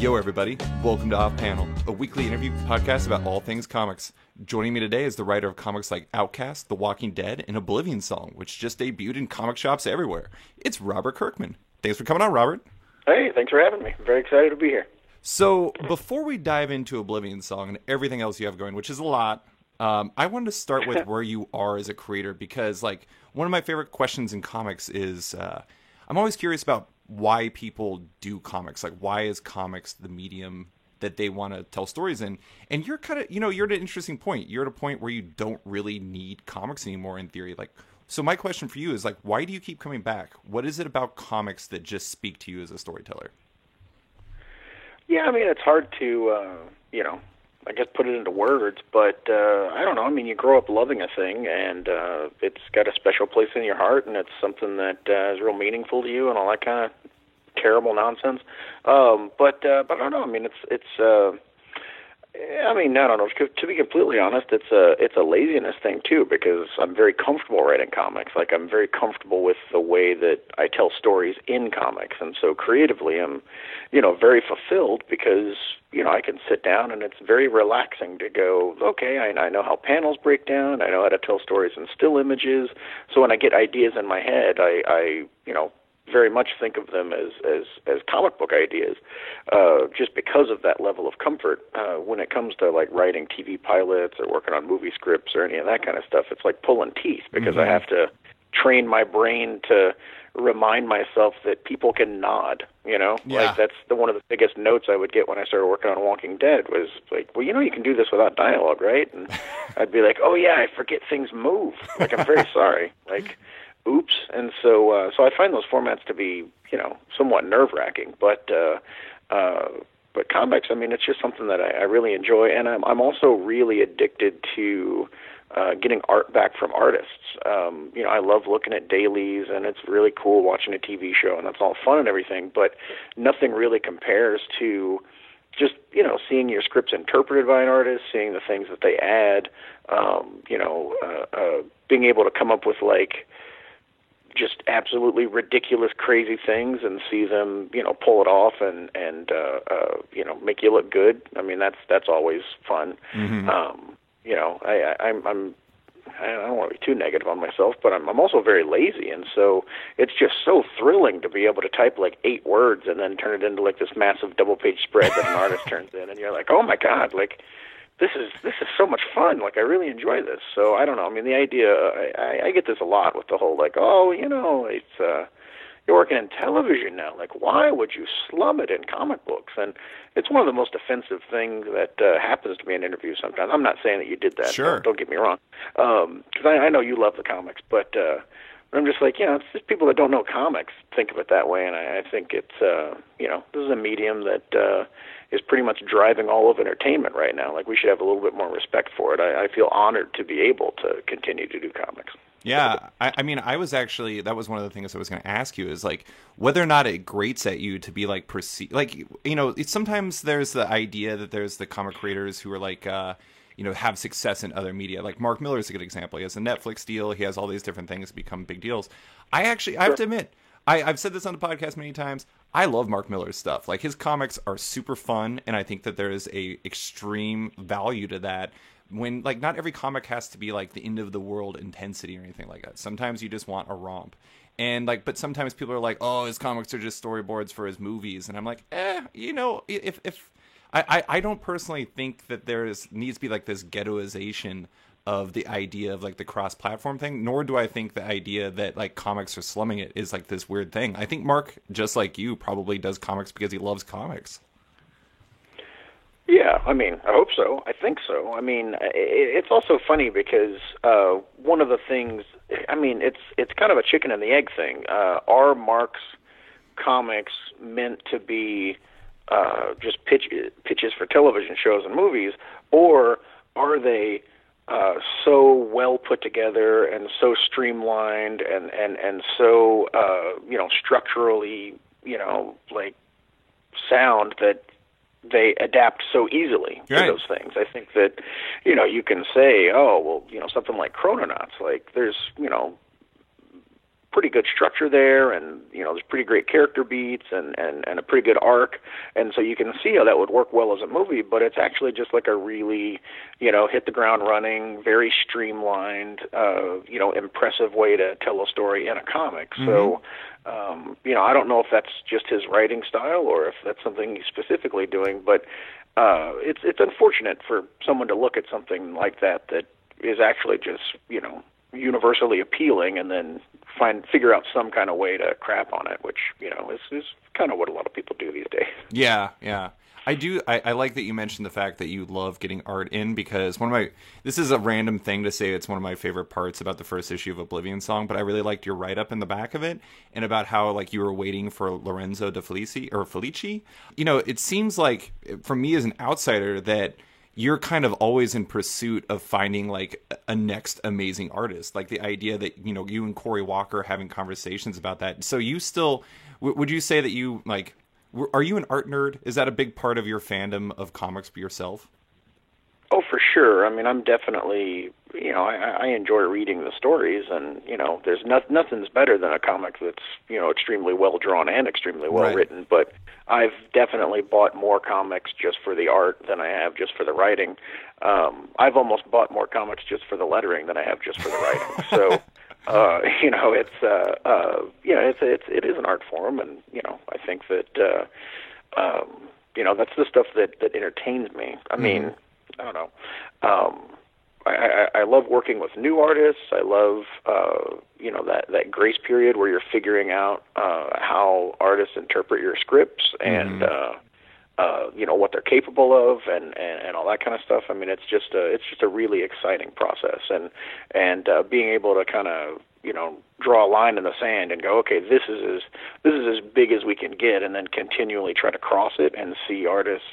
Yo, everybody. Welcome to Off Panel, a weekly interview podcast about all things comics. Joining me today is the writer of comics like Outcast, The Walking Dead, and Oblivion Song, which just debuted in comic shops everywhere. It's Robert Kirkman. Thanks for coming on, Robert. Hey, thanks for having me. I'm very excited to be here. So, before we dive into Oblivion Song and everything else you have going, which is a lot, I wanted to start with where you are as a creator, because, like, one of my favorite questions in comics is, I'm always curious about why people do comics. Like, why is comics the medium that they want to tell stories in? And you're kind of, you're at an interesting point. You're at a point where you don't really need comics anymore in theory. Like, so my question for you is, like, why do you keep coming back? What is it about comics that just speak to you as a storyteller? Yeah, I mean, it's hard to, I guess put it into words, but I don't know. I mean, you grow up loving a thing, and it's got a special place in your heart, and it's something that is real meaningful to you, and all that kind of terrible nonsense. But I don't know. I mean, I don't know. To be completely honest, it's a laziness thing too, because I'm very comfortable writing comics. Like, I'm very comfortable with the way that I tell stories in comics, and so creatively, I'm, very fulfilled because I can sit down and it's very relaxing to go, okay, I know how panels break down. I know how to tell stories in still images. So when I get ideas in my head, I very much think of them as comic book ideas, just because of that level of comfort. When it comes to like writing TV pilots or working on movie scripts or any of that kind of stuff, it's like pulling teeth, because I have to train my brain to remind myself that people can nod. Yeah. Like, that's one of the biggest notes I would get when I started working on Walking Dead was like, well, you can do this without dialogue, right? And I'd be like, oh yeah, I forget things move. Like, I'm very sorry. Like, oops. And so I find those formats to be, somewhat nerve-wracking, but comics, I mean, it's just something that I really enjoy, and I'm also really addicted to getting art back from artists. I love looking at dailies, and it's really cool watching a TV show, and that's all fun and everything, but nothing really compares to just, seeing your scripts interpreted by an artist, seeing the things that they add, being able to come up with, like, just absolutely ridiculous, crazy things and see them, pull it off and make you look good. I mean, that's always fun. Mm-hmm. I don't want to be too negative on myself, but I'm also very lazy, and so it's just so thrilling to be able to type like 8 words and then turn it into like this massive double-page spread that an artist turns in, and you're like, oh my God, like, this is so much fun. Like, I really enjoy this. So I don't know. I mean, the idea, I get this a lot with the whole, like, it's, you're working in television now. Like, why would you slum it in comic books? And it's one of the most offensive things that happens to me in interviews sometimes. I'm not saying that you did that. Sure. Don't get me wrong. Because I know you love the comics, but I'm just like, it's just people that don't know comics think of it that way. And I think it's, this is a medium that is pretty much driving all of entertainment right now. Like, we should have a little bit more respect for it. I feel honored to be able to continue to do comics. Yeah, I mean, that was one of the things I was going to ask you, is like whether or not it grates at you to be like perceived, like, sometimes there's the idea that there's the comic creators who are like, have success in other media. Like Mark Millar is a good example. He has a Netflix deal. He has all these different things become big deals. I have to admit, I've said this on the podcast many times, I love Mark Millar's stuff. Like, his comics are super fun, and I think that there is a extreme value to that. When, like, not every comic has to be like the end of the world intensity or anything like that. Sometimes you just want a romp. And but sometimes people are like, oh, his comics are just storyboards for his movies. And I'm like, if I don't personally think that needs to be like this ghettoization of the idea of like the cross-platform thing, nor do I think the idea that like comics are slumming it is like this weird thing. I think Mark, just like you, probably does comics because he loves comics. Yeah, I mean, I hope so. I think so. I mean, it's also funny because one of the things, I mean, it's kind of a chicken and the egg thing. Are Mark's comics meant to be just pitches for television shows and movies, or are they so well put together and so streamlined and so structurally like sound that they adapt so easily to those things? I think that you can say, oh well, something like Chrononauts, like there's pretty good structure there, and there's pretty great character beats and a pretty good arc, and so you can see how that would work well as a movie. But it's actually just like a really hit the ground running, very streamlined, impressive way to tell a story in a comic. Mm-hmm. So I don't know if that's just his writing style or if that's something he's specifically doing, but it's unfortunate for someone to look at something like that is actually just universally appealing and then figure out some kind of way to crap on it, which is kind of what a lot of people do these days. Yeah. I like that you mentioned the fact that you love getting art in, because this is a random thing to say, it's one of my favorite parts about the first issue of Oblivion Song, but I really liked your write-up in the back of it, and about how like you were waiting for Lorenzo de Felici. It seems like, for me as an outsider, that you're kind of always in pursuit of finding like a next amazing artist. Like the idea that, you and Cory Walker are having conversations about that. So you still, would you say that you like, are you an art nerd? Is that a big part of your fandom of comics yourself? Oh, for sure. I mean, I'm definitely, I enjoy reading the stories, and, there's nothing's better than a comic that's, extremely well drawn and extremely well written. But I've definitely bought more comics just for the art than I have just for the writing. I've almost bought more comics just for the lettering than I have just for the writing. So, it is an art form, and, I think that, that's the stuff that entertains me. I mean, I don't know. I love working with new artists. I love, that grace period where you're figuring out how artists interpret your scripts and, what they're capable of and all that kind of stuff. I mean, it's just a really exciting process, and being able to kind of, draw a line in the sand and go, okay, this is as big as we can get, and then continually try to cross it and see artists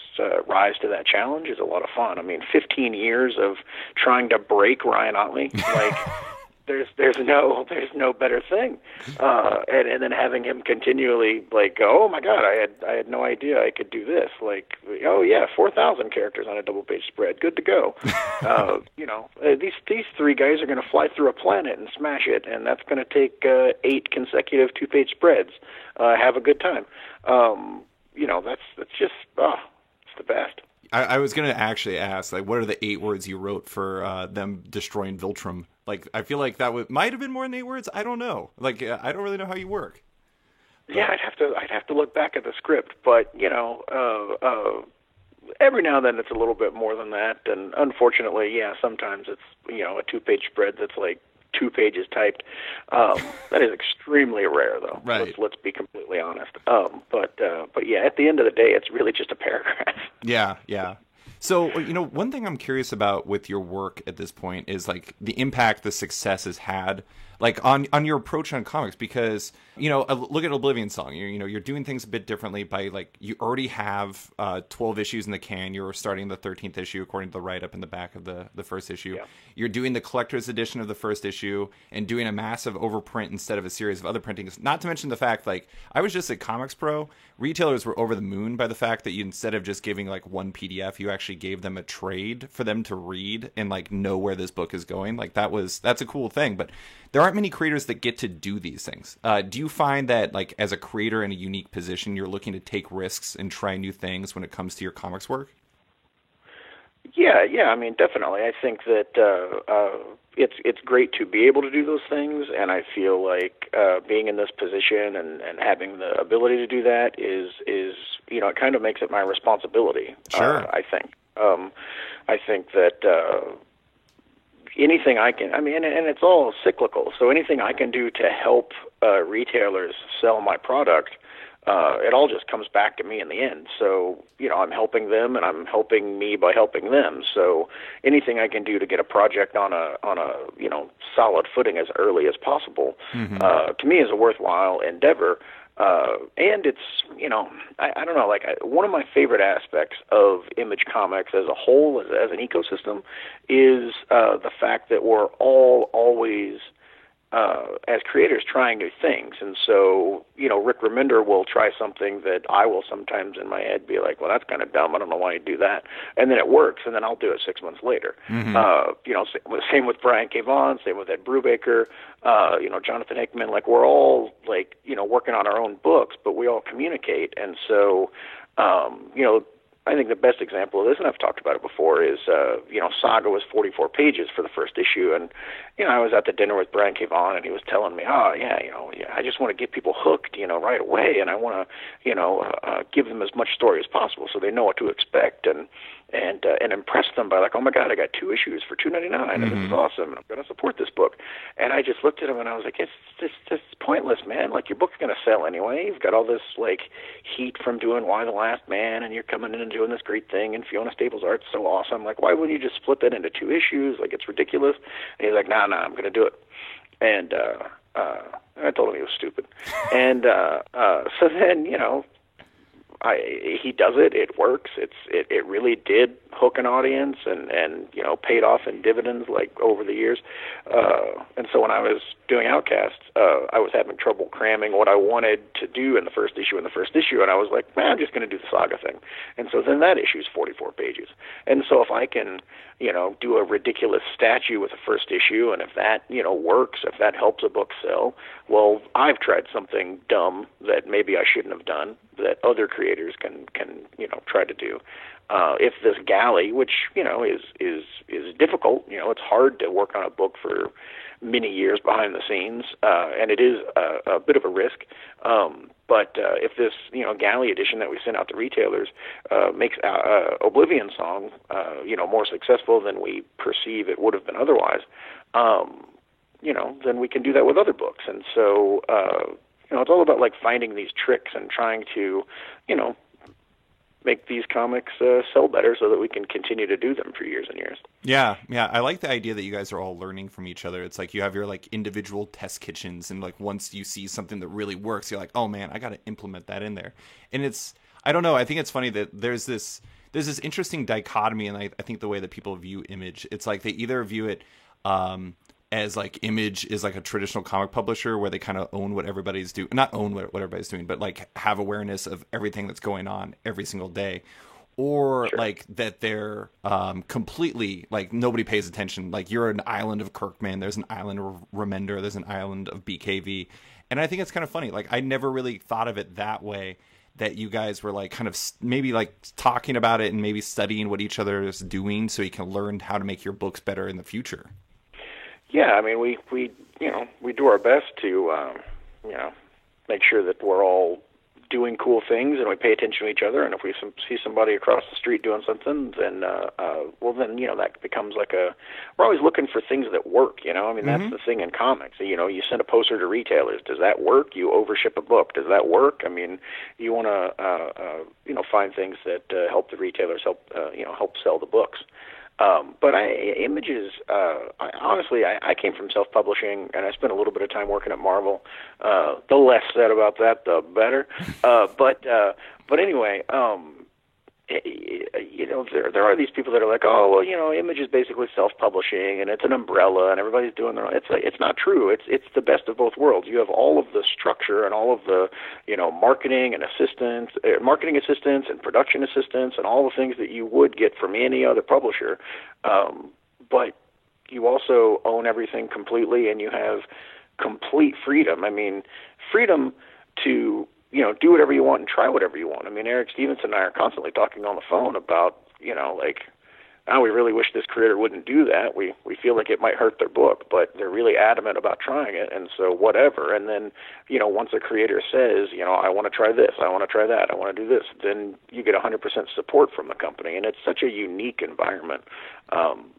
rise to that challenge is a lot of fun. I mean, 15 years of trying to break Ryan Ottley, like there's no better thing, and then having him continually like go, oh my God, I had no idea I could do this. Like, oh yeah, 4,000 characters on a double-page spread, good to go. These three guys are going to fly through a planet and smash it, and that's going to take 8 consecutive 2-page spreads. Have a good time. That's just it's the best. I was going to actually ask, like, what are the 8 words you wrote for them destroying Viltrum? Like, I feel like that might have been more than 8 words. I don't know. Like, I don't really know how you work. Yeah, I'd have to look back at the script, but every now and then it's a little bit more than that. And unfortunately, yeah, sometimes it's a 2-page spread that's like 2 pages typed. That is extremely rare, though. Right. Let's be completely honest. But yeah, at the end of the day, it's really just a paragraph. Yeah. So, one thing I'm curious about with your work at this point is like the impact the success has had, like on your approach on comics, because, look at Oblivion Song, you're doing things a bit differently by like, you already have 12 issues in the can. You're starting the 13th issue according to the write-up in the back of the first issue. Yeah. You're doing the collector's edition of the first issue and doing a massive overprint instead of a series of other printings. Not to mention the fact, like, I was just at Comics Pro. Retailers were over the moon by the fact that you, instead of just giving like one PDF, you actually gave them a trade for them to read and like know where this book is going. Like, that's a cool thing, but there aren't many creators that get to do these things. Do you find that, like, as a creator in a unique position, you're looking to take risks and try new things when it comes to your comics work? Yeah. I mean, definitely. I think that it's great to be able to do those things, and I feel like being in this position and having the ability to do that is it kind of makes it my responsibility. Sure. I think. I think that anything I can, I mean, and it's all cyclical, so anything I can do to help retailers sell my product, it all just comes back to me in the end. So, I'm helping them, and I'm helping me by helping them. So anything I can do to get a project on a solid footing as early as possible, to me is a worthwhile endeavor. And it's, I don't know, like, one of my favorite aspects of Image Comics as a whole, as an ecosystem, is the fact that we're all always as creators trying new things. And so, Rick Remender will try something that I will sometimes in my head be like, well, that's kind of dumb. I don't know why you do that. And then it works, and then I'll do it 6 months later. Same with Brian K. Vaughan, same with Ed Brubaker, Jonathan Hickman. Like, we're all, like, working on our own books, but we all communicate. And so, I think the best example of this, and I've talked about it before, is, Saga was 44 pages for the first issue. And, I was at the dinner with Brian K. Vaughan, and he was telling me, I just want to get people hooked, right away. And I want to, give them as much story as possible so they know what to expect. And impress them by, like, oh my God, I got 2 issues for $2.99, and this is awesome, and I'm going to support this book. And I just looked at him and I was like, it's pointless, man. Like, your book's going to sell anyway. You've got all this, like, heat from doing Y the Last Man, and you're coming in and doing this great thing, and Fiona Staples' art's so awesome. Like, why wouldn't you just split that into 2 issues? Like, it's ridiculous. And he's like, nah, I'm going to do it. And I told him he was stupid. And so then, he does it. It works. It really did hook an audience and paid off in dividends, like, over the years. And so when I was doing Outcast, I was having trouble cramming what I wanted to do in the first issue, and I was like, man, I'm just going to do the Saga thing. And so then that issue's 44 pages. And so if I can, do a ridiculous statue with the first issue, and if that, works, if that helps a book sell, well, I've tried something dumb that maybe I shouldn't have done that other creators can try to do. If this galley, which is difficult, it's hard to work on a book for many years behind the scenes, and it is a bit of a risk. But if this galley edition that we sent out to retailers makes Oblivion Song more successful than we perceive it would have been otherwise, then we can do that with other books. And so it's all about, like, finding these tricks and trying to make these comics sell better so that we can continue to do them for years and years. Yeah. I like the idea that you guys are all learning from each other. It's like you have your, like, individual test kitchens, and, like, once you see something that really works, you're like, oh man, I got to implement that in there. And I don't know, I think it's funny that there's this interesting dichotomy, and I think the way that people view Image, it's like they either view it as, like, Image is like a traditional comic publisher where they kind of own what everybody's doing, not own what everybody's doing, but, like, have awareness of everything that's going on every single day, or sure, like that they're completely, like, nobody pays attention. Like, you're an island of Kirkman, there's an island of Remender, there's an island of BKV. And I think it's kind of funny. Like, I never really thought of it that way, that you guys were, like, kind of maybe, like, talking about it and maybe studying what each other is doing so you can learn how to make your books better in the future. Yeah, I mean, we do our best to make sure that we're all doing cool things and we pay attention to each other. And if we see somebody across the street doing something, then that becomes like we're always looking for things that work. I mean, that's the thing in comics. You send a poster to retailers. Does that work? You overship a book. Does that work? I mean, you want to find things that help the retailers help sell the books. But Images, honestly, I came from self-publishing, and I spent a little bit of time working at Marvel. The less said about that, the better. But anyway, there are these people that are like, oh, well, Image is basically self-publishing, and it's an umbrella, and everybody's doing their own. It's not true. It's the best of both worlds. You have all of the structure and all of the, marketing assistants and production assistants and all the things that you would get from any other publisher. But you also own everything completely, and you have complete freedom. I mean, freedom to do whatever you want and try whatever you want. I mean, Eric Stevenson and I are constantly talking on the phone about, we really wish this creator wouldn't do that. We feel like it might hurt their book, but they're really adamant about trying it, and so whatever. And then, once a creator says, I want to try this, I want to try that, I want to do this, then you get 100% support from the company, and it's such a unique environment.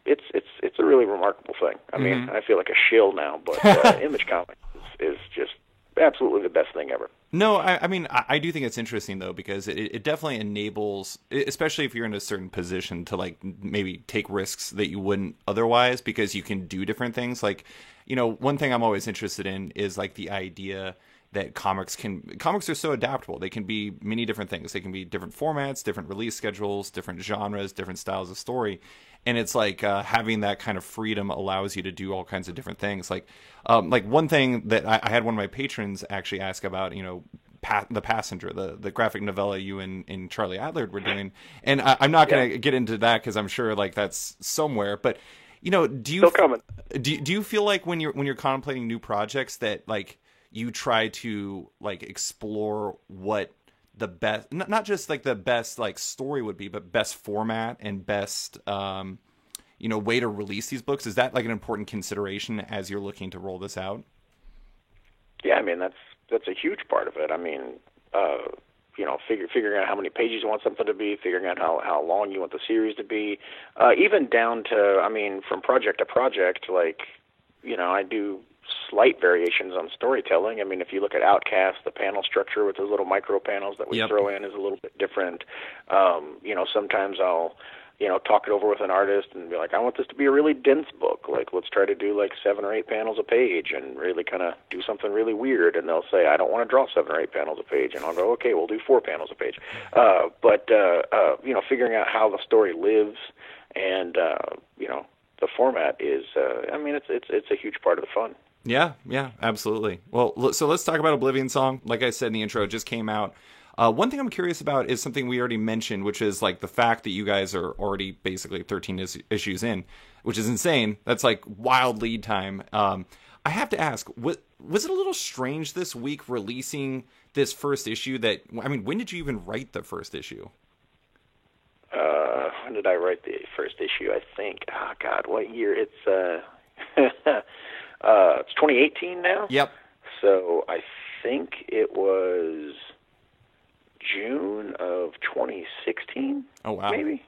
It's a really remarkable thing. I mean, I feel like a shill now, but Image Comics is just absolutely the best thing ever. No, I mean, I do think it's interesting, though, because it definitely enables, especially if you're in a certain position, to, like, maybe take risks that you wouldn't otherwise, because you can do different things. Like, one thing I'm always interested in is, like, the idea that comics are so adaptable. They can be many different things. They can be different formats, different release schedules, different genres, different styles of story. and it's like having that kind of freedom allows you to do all kinds of different things. Like one thing that I had one of my patrons actually ask about, the Passenger, the graphic novella you and Charlie Adler were doing, and I'm not going to get into that because I'm sure like that's somewhere, but do you Still coming. Do you feel like when you're contemplating new projects that like you try to like explore what the best, not just like the best like story would be, but best format and best way to release these books? Is that like an important consideration as you're looking to roll this out? Yeah, I mean that's a huge part of it. I mean, figuring out how many pages you want something to be, figuring out how long you want the series to be, even down to, I mean, from project to project, like, I do slight variations on storytelling. I mean, if you look at Outcast, the panel structure with those little micro panels that we throw in is a little bit different. Sometimes I'll talk it over with an artist and be like, I want this to be a really dense book. Like, let's try to do like 7 or 8 panels a page and really kind of do something really weird. And they'll say, I don't want to draw 7 or 8 panels a page. And I'll go, okay, we'll do 4 panels a page. But figuring out how the story lives and, the format is, it's a huge part of the fun. Yeah, absolutely. Well, so let's talk about Oblivion Song. Like I said in the intro, it just came out. One thing I'm curious about is something we already mentioned, which is like the fact that you guys are already basically 13 issues in, which is insane. That's like wild lead time. I have to ask, was it a little strange this week releasing this first issue? When did you even write the first issue? When did I write the first issue? I think, oh God, what year? It's it's 2018 now. Yep. So I think it was June of 2016. Oh wow. Maybe.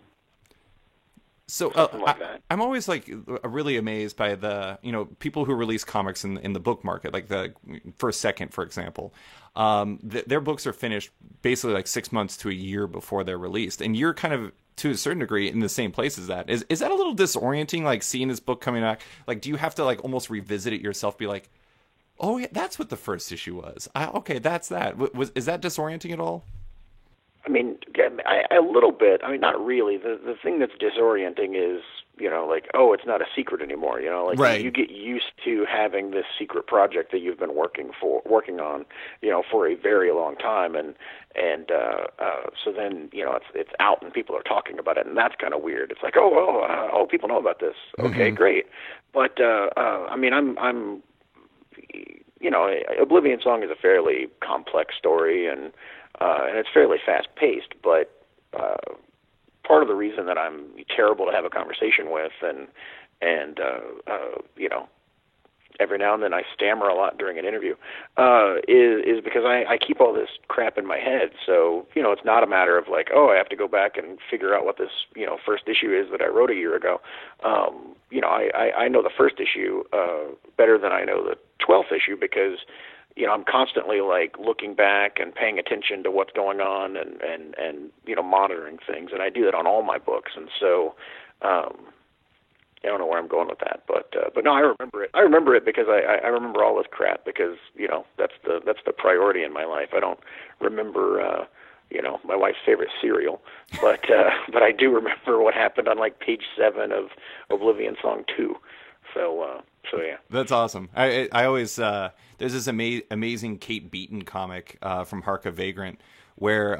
So like I'm always like really amazed by the people who release comics in the book market, like the First Second, for example. Their books are finished basically like 6 months to a year before they're released, and you're kind of to a certain degree in the same place as that. Is that a little disorienting? Like seeing this book coming back, like do you have to like almost revisit it yourself? Be like, oh yeah, that's what the first issue was. Okay, that's that. Is that disorienting at all? I mean, a little bit. I mean, not really. The thing that's disorienting is, like, oh, it's not a secret anymore. Like right. You get used to having this secret project that you've been working on, for a very long time, and so then it's out and people are talking about it, and that's kind of weird. It's like, oh, people know about this. Okay, great. But I'm Oblivion Song is a fairly complex story, and it's fairly fast-paced, but part of the reason that I'm terrible to have a conversation with, and every now and then I stammer a lot during an interview, is because I keep all this crap in my head. So, it's not a matter of like, oh, I have to go back and figure out what this, first issue is that I wrote a year ago. I know the first issue better than I know the 12th issue because I'm constantly like looking back and paying attention to what's going on and monitoring things, and I do that on all my books. And so I don't know where I'm going with that, but no, I remember it. I remember it because I remember all this crap because that's the priority in my life. I don't remember my wife's favorite cereal, but I do remember what happened on like page 7 of Oblivion Song 2. So yeah, that's awesome. I always there's this amazing Kate Beaton comic from Harka Vagrant where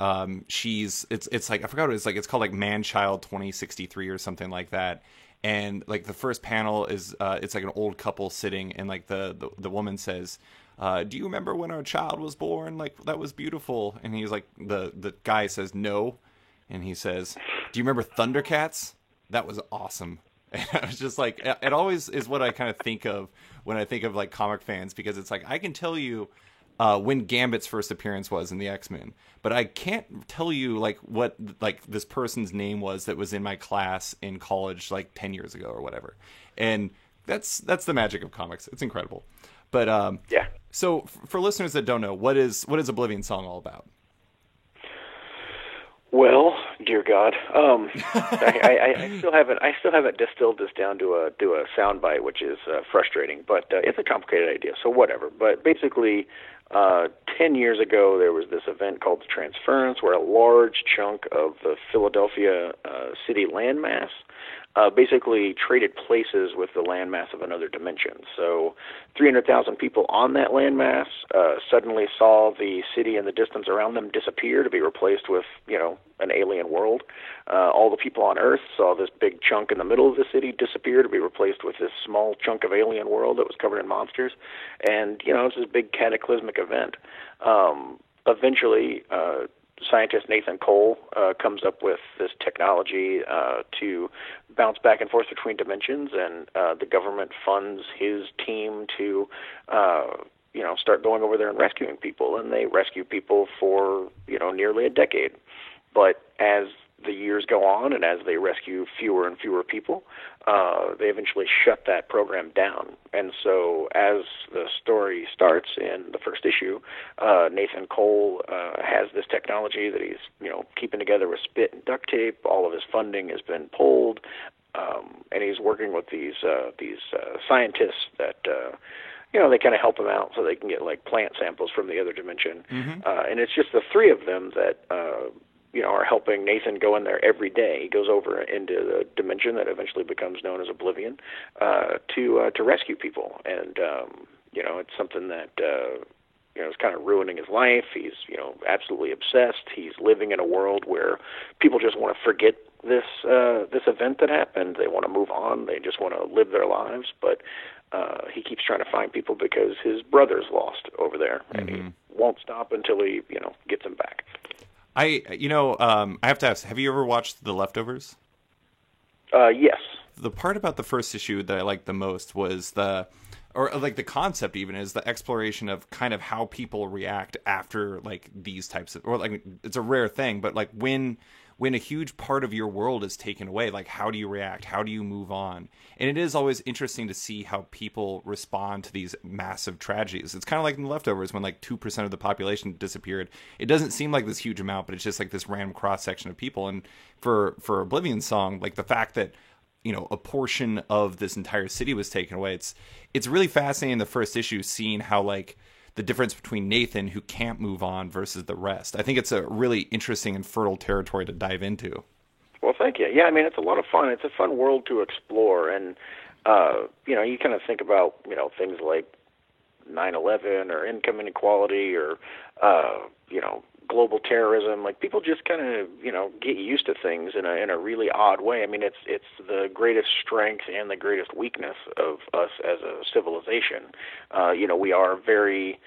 it's like I forgot what it is, like it's called like Man Child 2063 or something like that, and like the first panel is it's like an old couple sitting, and like the woman says, do you remember when our child was born? Like that was beautiful. And he's like the guy says no, and he says, do you remember Thundercats? That was awesome. And I was just like, it always is what I kind of think of when I think of like comic fans, because it's like I can tell you when Gambit's first appearance was in the X-Men, but I can't tell you like what like this person's name was that was in my class in college like 10 years ago or whatever. And that's the magic of comics. It's incredible. But yeah. So for listeners that don't know, what is Oblivion Song all about? Well, dear God, I still haven't distilled this down to a soundbite, which is frustrating. But it's a complicated idea, so whatever. But basically, 10 years ago, there was this event called the Transference, where a large chunk of the Philadelphia city landmass basically traded places with the landmass of another dimension. So 300,000 people on that landmass suddenly saw the city in the distance around them disappear to be replaced with, an alien world. All the people on Earth saw this big chunk in the middle of the city disappear to be replaced with this small chunk of alien world that was covered in monsters. And, it's this big cataclysmic event. Eventually, scientist Nathan Cole comes up with this technology to bounce back and forth between dimensions, and the government funds his team to start going over there and rescuing people, and they rescue people for nearly a decade. But as the years go on and as they rescue fewer and fewer people, they eventually shut that program down. And so as the story starts in the first issue, Nathan Cole has this technology that he's keeping together with spit and duct tape. All of his funding has been pulled, and he's working with these scientists that they kind of help him out so they can get like plant samples from the other dimension. And it's just the three of them that are helping Nathan go in there every day. He goes over into the dimension that eventually becomes known as Oblivion to rescue people. And it's something that is kind of ruining his life. He's absolutely obsessed. He's living in a world where people just want to forget this event that happened. They want to move on. They just want to live their lives. But he keeps trying to find people because his brother's lost over there, and he won't stop until he gets him back. I have to ask, have you ever watched The Leftovers? Yes. The part about the first issue that I liked the most was the concept even is the exploration of kind of how people react after like these types of, or like it's a rare thing, but like when a huge part of your world is taken away, like how do you react? How do you move on? And it is always interesting to see how people respond to these massive tragedies. It's kind of like in The Leftovers when like 2% of the population disappeared. It doesn't seem like this huge amount, but it's just like this random cross section of people. And for Oblivion Song, like the fact that a portion of this entire city was taken away, it's really fascinating in the first issue seeing how like the difference between Nathan, who can't move on, versus the rest. I think it's a really interesting and fertile territory to dive into. Well, thank you. Yeah, I mean, it's a lot of fun. It's a fun world to explore. And, you kind of think about, things like 9/11 or income inequality or, global terrorism. Like people just kind of, get used to things in a really odd way. I mean, it's the greatest strength and the greatest weakness of us as a civilization. We are very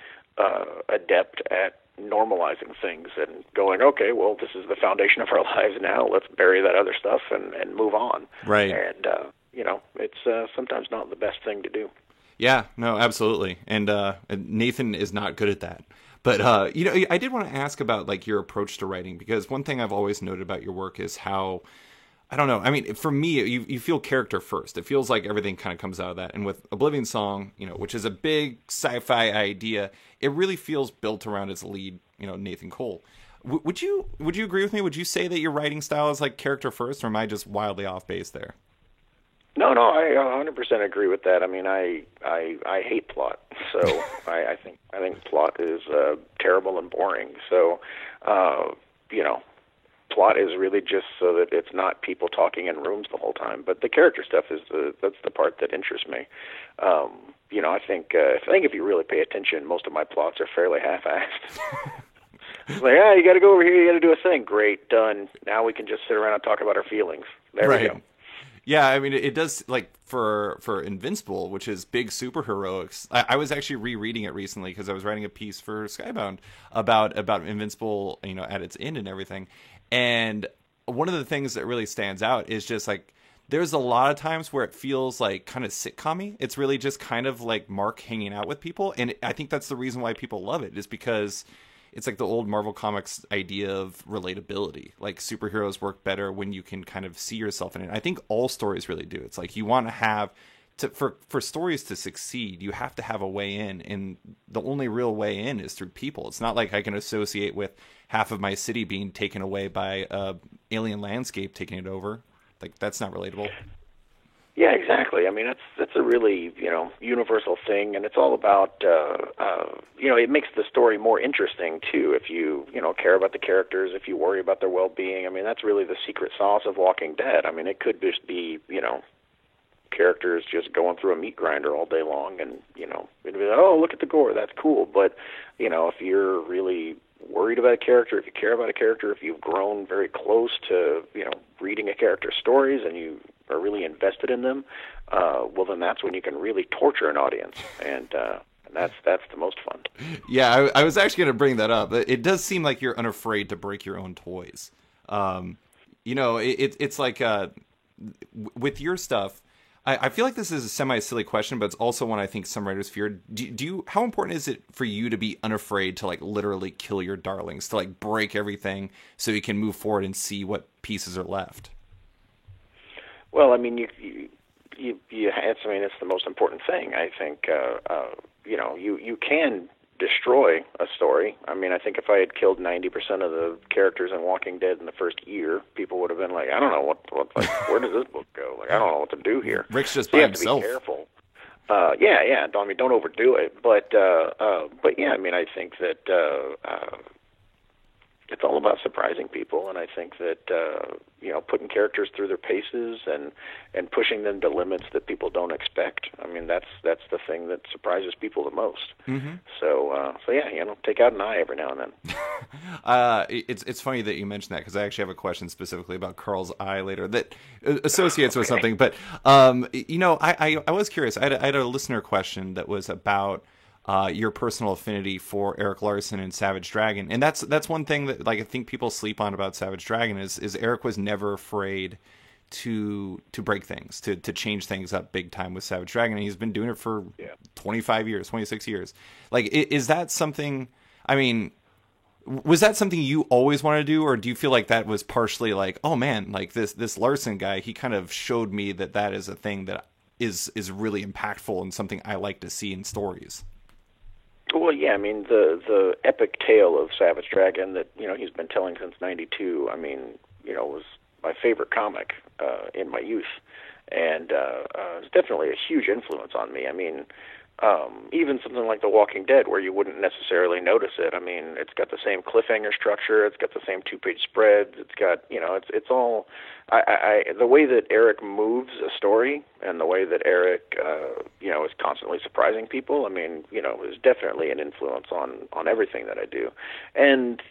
adept at normalizing things and going, okay, well, this is the foundation of our lives now. Let's bury that other stuff and move on. Right. And, it's sometimes not the best thing to do. Yeah, no, absolutely. And Nathan is not good at that. But, I did want to ask about like your approach to writing, because one thing I've always noted about your work is how, I don't know, I mean, for me, you feel character first. It feels like everything kind of comes out of that. And with Oblivion Song, which is a big sci-fi idea, it really feels built around its lead, Nathan Cole. Would you agree with me? Would you say that your writing style is like character first, or am I just wildly off base there? No, I 100% agree with that. I mean, I hate plot, so I think plot is terrible and boring. So, plot is really just so that it's not people talking in rooms the whole time. But the character stuff that's the part that interests me. I think if you really pay attention, most of my plots are fairly half-assed. It's like, you got to go over here, you got to do a thing. Great, done. Now we can just sit around and talk about our feelings. There we go. Yeah, I mean, it does, like, for Invincible, which is big superheroics. I was actually rereading it recently because I was writing a piece for Skybound about Invincible, at its end and everything. And one of the things that really stands out is just, like, there's a lot of times where it feels, like, kind of sitcom-y. It's really just kind of, like, Mark hanging out with people. And I think that's the reason why people love it, is because it's like the old Marvel Comics idea of relatability. Like superheroes work better when you can kind of see yourself in it. I think all stories really do. It's like you want to have for stories to succeed, you have to have a way in, and the only real way in is through people. It's not like I can associate with half of my city being taken away by a alien landscape taking it over. Like that's not relatable. Yeah, exactly. I mean, that's a really, universal thing, and it's all about, it makes the story more interesting too. If you, care about the characters, if you worry about their well-being. I mean, that's really the secret sauce of Walking Dead. I mean, it could just be, characters just going through a meat grinder all day long, and it'd be like, oh, look at the gore, that's cool. But if you're really worried about a character, if you care about a character, if you've grown very close to reading a character's stories and you are really invested in them, well, then that's when you can really torture an audience, and that's the most fun. Yeah, I was actually going to bring that up. It does seem like you're unafraid to break your own toys. It's like with your stuff. I feel like this is a semi-silly question, but it's also one I think some writers fear. How important is it for you to be unafraid to like literally kill your darlings, to like break everything so you can move forward and see what pieces are left? Well, I mean, it's the most important thing. I think, you can destroy a story. I mean, I think if I had killed 90% of the characters in Walking Dead in the first year, people would have been like, I don't know where does this book go? Like, I don't know what to do here. Rick's just so by you have himself. To be careful. Yeah. Don't overdo it. But yeah, I mean, I think that it's all about surprising people, and I think that putting characters through their paces and pushing them to limits that people don't expect. I mean, that's the thing that surprises people the most. Mm-hmm. So yeah, take out an eye every now and then. It's funny that you mentioned that, because I actually have a question specifically about Carl's eye later that associates with something. But I was curious. I had a listener question that was about your personal affinity for Erik Larson and Savage Dragon, and that's one thing that I think people sleep on about Savage Dragon is Erik was never afraid to break things, to change things up big time with Savage Dragon, and he's been doing it for 25 years, 26 years. Like, is that something? I mean, was that something you always wanted to do, or do you feel like that was partially like, oh man, like this Larson guy, he kind of showed me that is a thing that is really impactful and something I like to see in stories? Well, yeah, I mean, the epic tale of Savage Dragon that, he's been telling since '92, I mean, was my favorite comic in my youth, and it's definitely a huge influence on me. I mean, even something like The Walking Dead, where you wouldn't necessarily notice it. I mean, it's got the same cliffhanger structure, it's got the same two-page spreads, it's got, it's all, the way that Erik moves a story and the way that Erik, is constantly surprising people, I mean, is definitely an influence on everything that I do. And,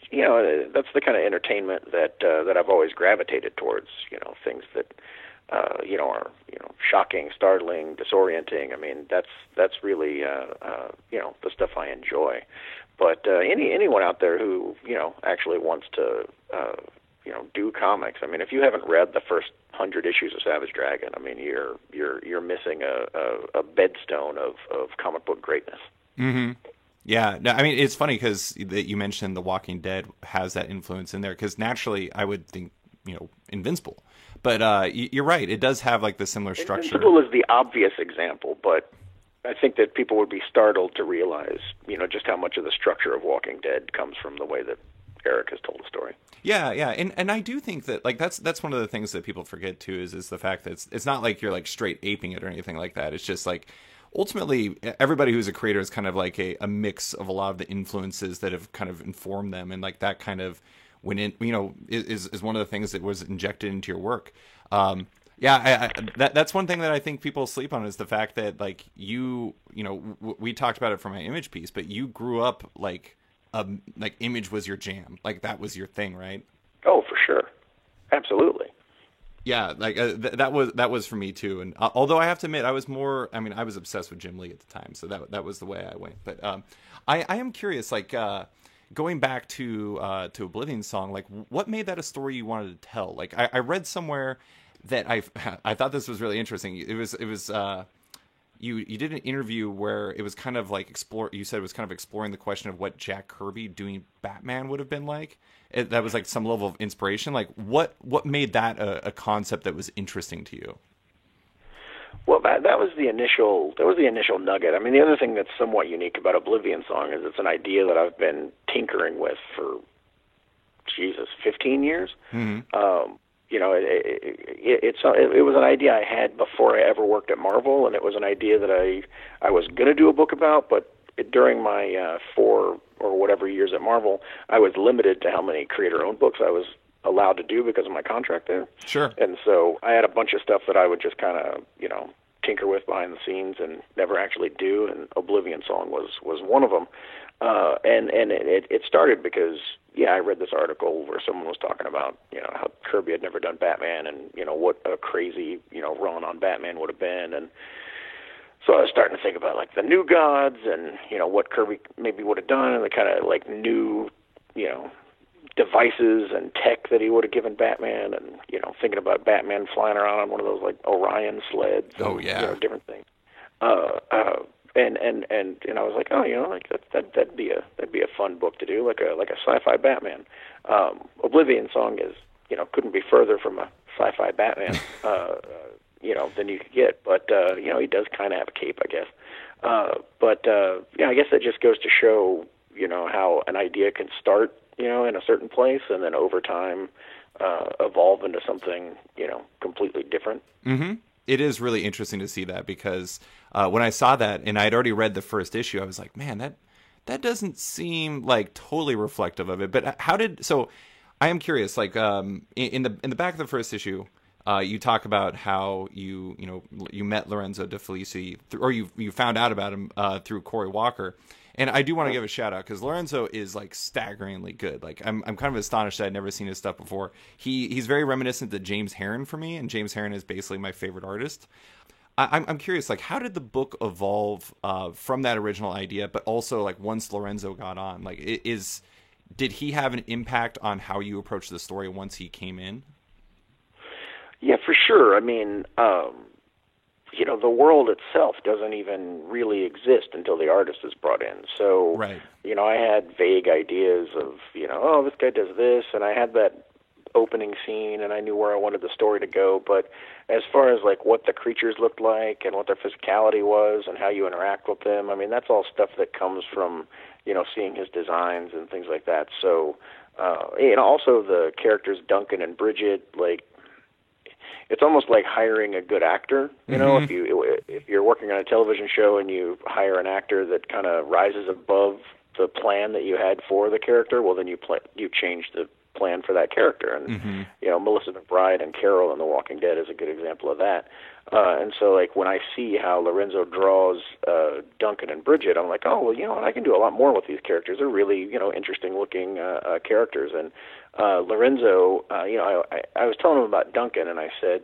that's the kind of entertainment that I've always gravitated towards, things that, are, shocking, startling, disorienting. I mean, that's really, the stuff I enjoy. But anyone out there who, actually wants to, do comics, I mean, if you haven't read the first 100 issues of Savage Dragon, I mean, you're missing a bedstone of comic book greatness. Mm-hmm. Yeah, no, I mean, it's funny because you mentioned The Walking Dead has that influence in there, because naturally I would think, Invincible. But you're right, it does have like the similar structure. Invincible is the obvious example, but I think that people would be startled to realize, just how much of the structure of Walking Dead comes from the way that Erik has told the story. Yeah, and I do think that like that's one of the things that people forget too is the fact that it's not like you're like straight aping it or anything like that. It's just like ultimately everybody who's a creator is kind of like a mix of a lot of the influences that have kind of informed them, and like that kind of when in is one of the things that was injected into your work. That's one thing that I think people sleep on is the fact that like we talked about it for my Image piece, but you grew up like Image was your jam, like that was your thing, right? Oh, for sure, absolutely. Yeah, like that was for me too. And although I have to admit, I was obsessed with Jim Lee at the time, so that was the way I went. But I am curious, like going back to Oblivion Song, like what made that a story you wanted to tell? Like I read somewhere that I thought this was really interesting. It was you did an interview where it was kind of like you said it was kind of exploring the question of what Jack Kirby doing Batman would have been like. That was like some level of inspiration. Like what made that a concept that was interesting to you? Well, that was the initial nugget. I mean, the other thing that's somewhat unique about Oblivion Song is it's an idea that I've been tinkering with for 15 years. Mm-hmm. it was an idea I had before I ever worked at Marvel, and it was an idea that I was going to do a book about, but during my 4 or whatever years at Marvel, I was limited to how many creator-owned books I was allowed to do because of my contract there. Sure. And so I had a bunch of stuff that I would just kind of, tinker with behind the scenes and never actually do, and Oblivion Song was one of them. And it started because, I read this article where someone was talking about, how Kirby had never done Batman and, what a crazy, run on Batman would have been. And so I was starting to think about, like, the new gods and, what Kirby maybe would have done and the kind of, like, new, devices and tech that he would have given Batman, and thinking about Batman flying around on one of those like Orion sleds. Oh yeah, different things. And I was like, like that'd be a fun book to do, like a sci-fi Batman. Oblivion Song is couldn't be further from a sci-fi Batman than you could get, but he does kind of have a cape, I guess. I guess that just goes to show how an idea can start in a certain place, and then over time evolve into something, completely different. Mm-hmm. It is really interesting to see that, because when I saw that, and I'd already read the first issue, I was like, man, that doesn't seem like totally reflective of it. But so I am curious, like in the back of the first issue, you talk about how you met Lorenzo De Felici, or you found out about him through Cory Walker. And I do want to give a shout out, because Lorenzo is like staggeringly good. Like I'm kind of astonished that I'd never seen his stuff before. He's very reminiscent to James Herron for me, and James Herron is basically my favorite artist. I'm curious, like, how did the book evolve from that original idea, but also like once Lorenzo got on, like did he have an impact on how you approached the story once he came in? Yeah, for sure. I mean, the world itself doesn't even really exist until the artist is brought in. So, right. I had vague ideas of, this guy does this, and I had that opening scene, and I knew where I wanted the story to go. But as far as, like, what the creatures looked like and what their physicality was and how you interact with them, I mean, that's all stuff that comes from, seeing his designs and things like that. So, also the characters Duncan and Bridget, like, it's almost like hiring a good actor. Mm-hmm. If you're working on a television show and you hire an actor that kind of rises above the plan that you had for the character, well, then you change the plan for that character. And mm-hmm. Melissa McBride and Carol in The Walking Dead is a good example of that. And so, like, when I see how Lorenzo draws Duncan and Bridget, I'm like, oh, well, I can do a lot more with these characters. They're really, interesting-looking characters. And Lorenzo, I was telling him about Duncan, and I said,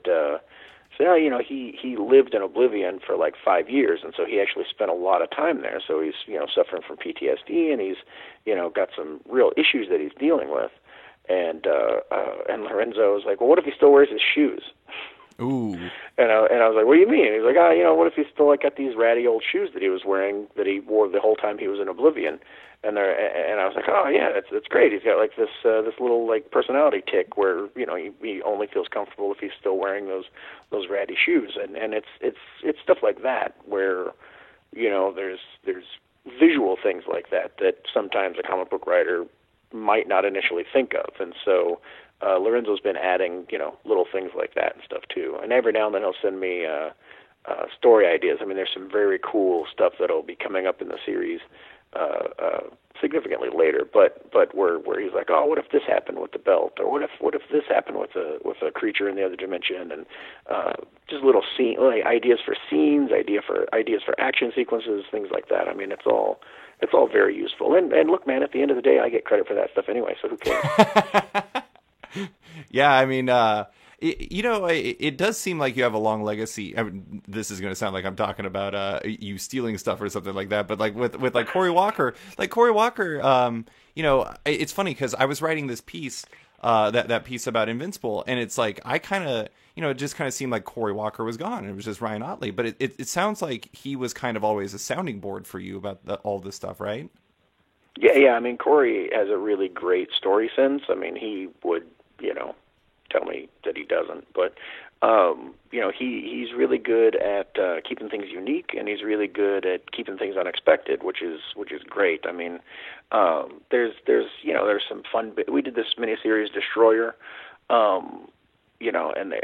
he lived in Oblivion for like 5 years, and so he actually spent a lot of time there. So he's, suffering from PTSD, and he's, got some real issues that he's dealing with. And Lorenzo was like, well, what if he still wears his shoes? Ooh. And I was like, what do you mean? He's like, what if he still like got these ratty old shoes that he was wearing, that he wore the whole time he was in Oblivion? And I was like, oh yeah, that's great. He's got like this little like personality tick where he only feels comfortable if he's still wearing those ratty shoes. And it's stuff like that where there's visual things like that sometimes a comic book writer might not initially think of. And so Lorenzo's been adding little things like that and stuff too. And every now and then he'll send me story ideas. I mean, there's some very cool stuff that'll be coming up in the series significantly later, but where he's like, oh, what if this happened with the belt, or what if this happened with a creature in the other dimension, and just little ideas for scenes, ideas for action sequences, things like that. I mean, it's all very useful. And look, man, at the end of the day, I get credit for that stuff anyway, so who cares? Yeah, I mean, it does seem like you have a long legacy. I mean, this is going to sound like I'm talking about you stealing stuff or something like that, but like with like Cory Walker, it's funny because I was writing this piece, that piece about Invincible, and it's like I kind of, it just kind of seemed like Cory Walker was gone and it was just Ryan Ottley, but it sounds like he was kind of always a sounding board for you about all this stuff, right? Yeah. I mean, Cory has a really great story sense. I mean, he would, tell me that he doesn't, but he's really good at keeping things unique, and he's really good at keeping things unexpected, which is great. I mean, there's some fun. We did this miniseries Destroyer, and they,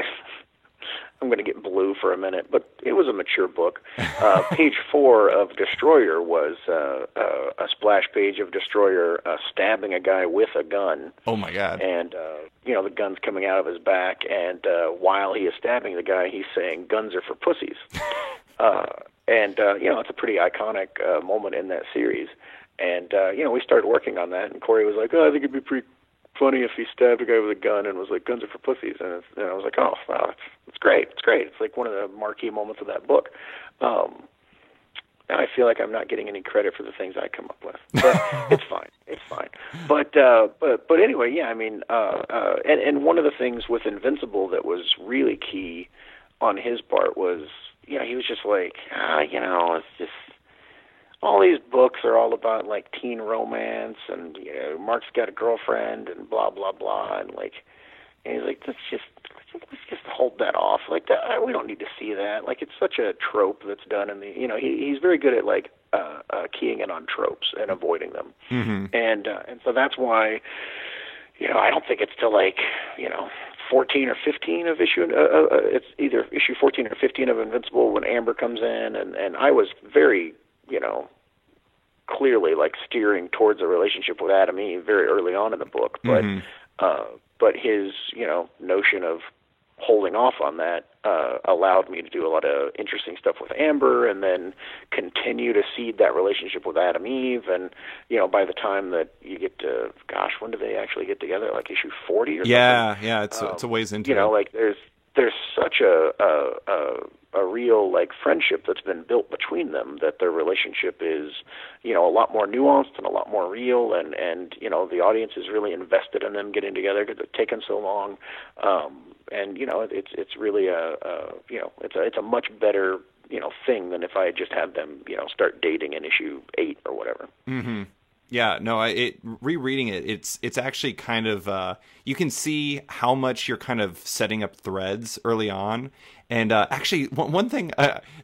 I'm going to get blue for a minute, but it was a mature book. Page 4 of Destroyer was a splash page of Destroyer stabbing a guy with a gun. Oh my God! And the gun's coming out of his back, and while he is stabbing the guy, he's saying, "Guns are for pussies." It's a pretty iconic moment in that series. And we started working on that, and Corey was like, "Oh, I think it'd be pretty funny if he stabbed a guy with a gun and was like, 'Guns are for pussies.'" And I was like, "Oh, wow, it's great. It's great. It's like one of the marquee moments of that book." Now I feel like I'm not getting any credit for the things I come up with, but it's fine. It's fine. But anyway, yeah. I mean, and one of the things with Invincible that was really key on his part was, he was just like, it's just, all these books are all about like teen romance, and Mark's got a girlfriend and blah blah blah, and he's like, let's just hold that off. Like that, we don't need to see that. Like, it's such a trope that's done in the, he's very good at keying in on tropes and avoiding them. Mm-hmm. And so that's why, I don't think it's till 14 or 15 of issue. It's either issue 14 or 15 of Invincible when Amber comes in, and I was very, clearly steering towards a relationship with Adam Eve very early on in the book, but but his notion of holding off on that allowed me to do a lot of interesting stuff with Amber, and then continue to seed that relationship with Adam Eve. And by the time that you get to, gosh, when do they actually get together? Like issue 40 or something? Yeah, it's a ways into it. There's such a real friendship that's been built between them, that their relationship is a lot more nuanced and a lot more real, and the audience is really invested in them getting together because it's taken so long, and it's really it's a much better thing than if I had just had them start dating in issue 8 or whatever. Mm-hmm. Yeah, no, rereading it, it's actually kind of, you can see how much you're kind of setting up threads early on. And actually, one thing,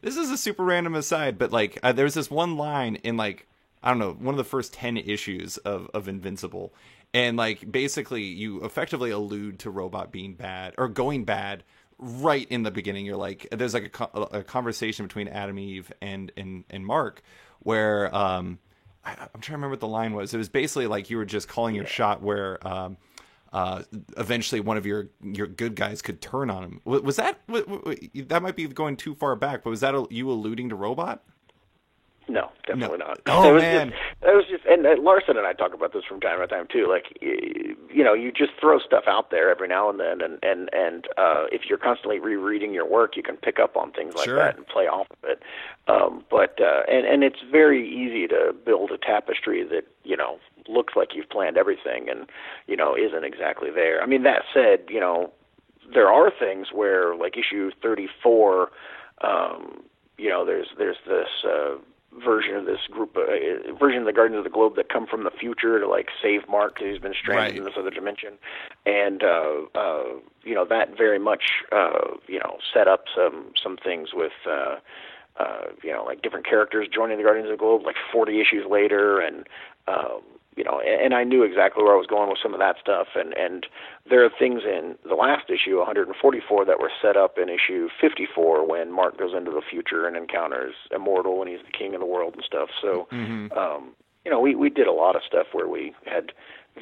this is a super random aside, but there's this one line in I don't know, one of the first 10 issues of Invincible. And basically you effectively allude to Robot being bad or going bad right in the beginning. You're like, there's a conversation between Adam Eve and Mark where, I'm trying to remember what the line was. It was basically you were just calling your shot where eventually one of your good guys could turn on him. Was that that might be going too far back? But was that you alluding to Robot? No, definitely not. Oh, man. It was just, and Larson and I talk about this from time to time too. You just throw stuff out there every now and then, and if you're constantly rereading your work, you can pick up on things like that and play off of it. But it's very easy to build a tapestry that looks like you've planned everything and isn't exactly there. I mean, that said, there are things where issue 34, there's this version of this group, version of the Guardians of the Globe that come from the future to save Mark because he's been stranded in this other dimension, and that very much set up some things with different characters joining the Guardians of the Globe 40 issues later, and and I knew exactly where I was going with some of that stuff, and there are things in the last issue, 144, that were set up in issue 54 when Mark goes into the future and encounters Immortal and he's the king of the world and stuff. So, we did a lot of stuff where we had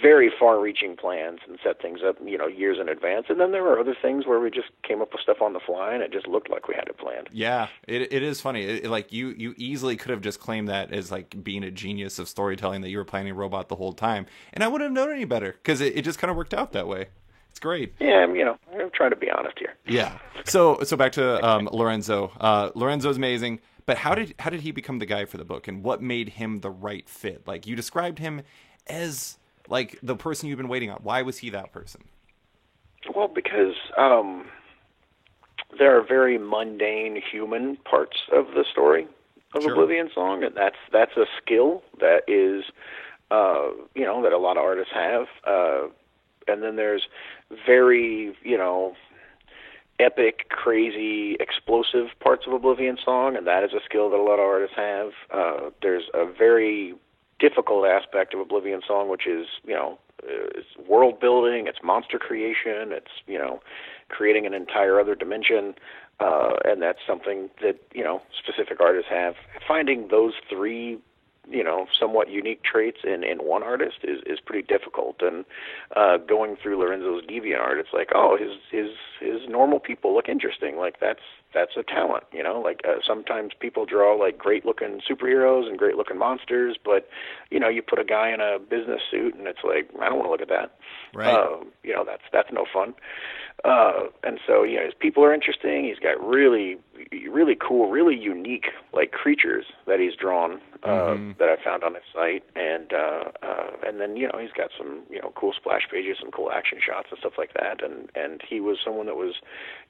very far-reaching plans and set things up, years in advance. And then there were other things where we just came up with stuff on the fly, and it just looked like we had it planned. Yeah, it is funny. You easily could have just claimed that as being a genius of storytelling, that you were planning Robot the whole time, and I wouldn't have known any better because it just kind of worked out that way. It's great. Yeah, I'm trying to be honest here. Yeah. So back to Lorenzo. Lorenzo's amazing. But how did he become the guy for the book, and what made him the right fit? You described him as the person you've been waiting on. Why was he that person? Well, because there are very mundane human parts of the story of Oblivion Song, and that's a skill that is, that a lot of artists have. And then there's very, epic, crazy, explosive parts of Oblivion Song, and that is a skill that a lot of artists have. There's a very difficult aspect of Oblivion Song, which is, is world building, it's monster creation, it's, you know, creating an entire other dimension. And that's something that, you know, specific artists have. Finding those three, you know, somewhat unique traits in one artist is pretty difficult. And going through Lorenzo's DeviantArt, it's like, oh, his normal people look interesting. Like that's a talent, you know. Like sometimes people draw like great looking superheroes and great looking monsters, but you know, you put a guy in a business suit and it's like, I don't want to look at that. Right. You know, that's no fun. And so, you know, his people are interesting. He's got really cool, really unique like creatures that he's drawn that I found on his site, and then, you know, he's got some, you know, cool splash pages, some cool action shots and stuff like that. And he was someone that was,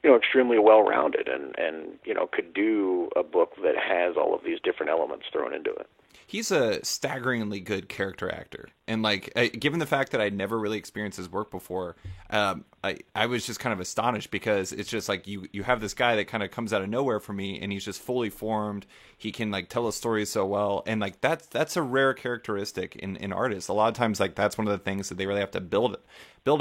you know, extremely well rounded and you know, could do a book that has all of these different elements thrown into it. He's a staggeringly good character actor, and like, given the fact that I'd never really experienced his work before, I was just kind of astonished, because it's just like you have this guy that kind of comes out of nowhere for me, and he's just fully formed. He can like tell a story so well, and like that's a rare characteristic in artists. A lot of times, like, that's one of the things that they really have to build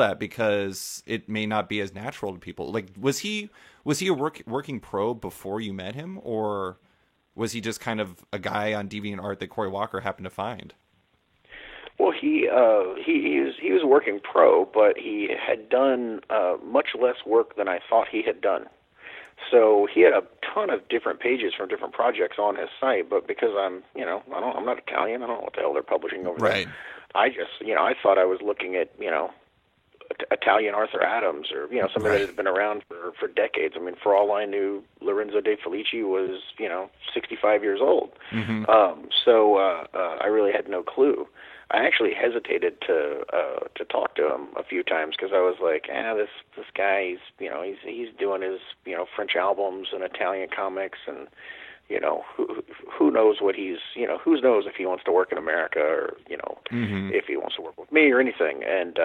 at, because it may not be as natural to people. Like, was he a working pro before you met him, or was he just kind of a guy on DeviantArt that Cory Walker happened to find? Well, he was a working pro, but he had done much less work than I thought he had done. So he had a ton of different pages from different projects on his site, but because I'm not Italian, I don't know what the hell they're publishing over there. I just, you know, I thought I was looking at, you know, Italian Arthur Adams, or, you know, somebody that had been around for decades. I mean, for all I knew, Lorenzo De Felici was, you know, 65 years old. So I really had no clue. I actually hesitated to talk to him a few times, because I was like, this guy, he's doing his, you know, French albums and Italian comics, and, you know, who knows what he's, you know, who knows if he wants to work in America, or, you know, if he wants to work with me or anything. And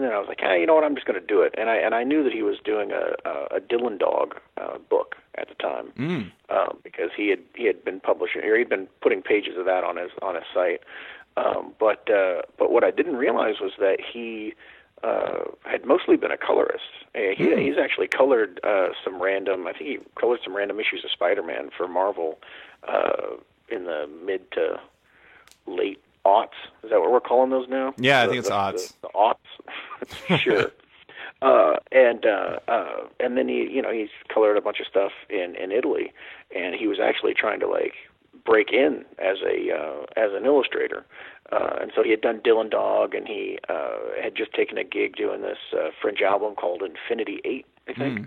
then I was like, you know what, I'm just going to do it. And I knew that he was doing a Dylan Dog book at the time, because he had been publishing, or he'd been putting pages of that on his site. But what I didn't realize was that he had mostly been a colorist. He's actually colored some random issues of Spider-Man for Marvel in the mid to late aughts. Is that what we're calling those now? Yeah, I think it's aughts. The aughts, sure. And then he's colored a bunch of stuff in Italy, and he was actually trying to like break in as an illustrator. And so he had done Dylan Dog, and he had just taken a gig doing this French album called Infinity 8, I think.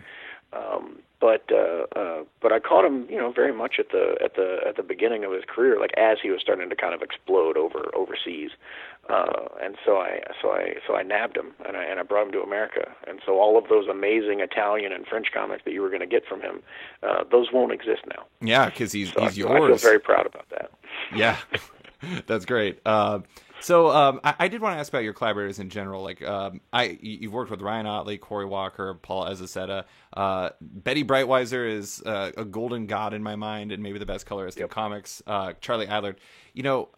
But I caught him, you know, very much at the beginning of his career, like as he was starting to kind of explode overseas. And so I nabbed him, and I brought him to America. And so all of those amazing Italian and French comics that you were going to get from him, those won't exist now. Yeah, because he's yours. I feel very proud about that. Yeah, that's great. So I did want to ask about your collaborators in general. Like, you've worked with Ryan Ottley, Cory Walker, Paul Azaceta. Betty Breitweiser is a golden god in my mind, and maybe the best colorist in comics. Charlie Adlard. You know,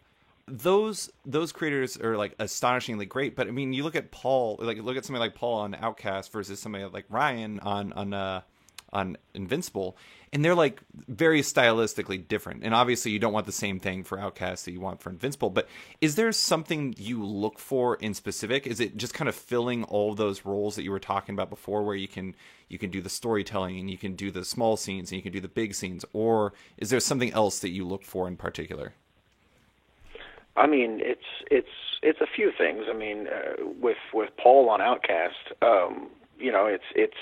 those creators are like astonishingly great. But I mean, you look at Paul, like look at somebody like Paul on Outcast versus somebody like Ryan on Invincible, and they're like very stylistically different. And obviously you don't want the same thing for Outcast that you want for Invincible, but is there something you look for in specific? Is it just kind of filling all of those roles that you were talking about before, where you can do the storytelling, and you can do the small scenes, and you can do the big scenes, or is there something else that you look for in particular? I mean, it's a few things. I mean, with Paul on Outcast, you know, it's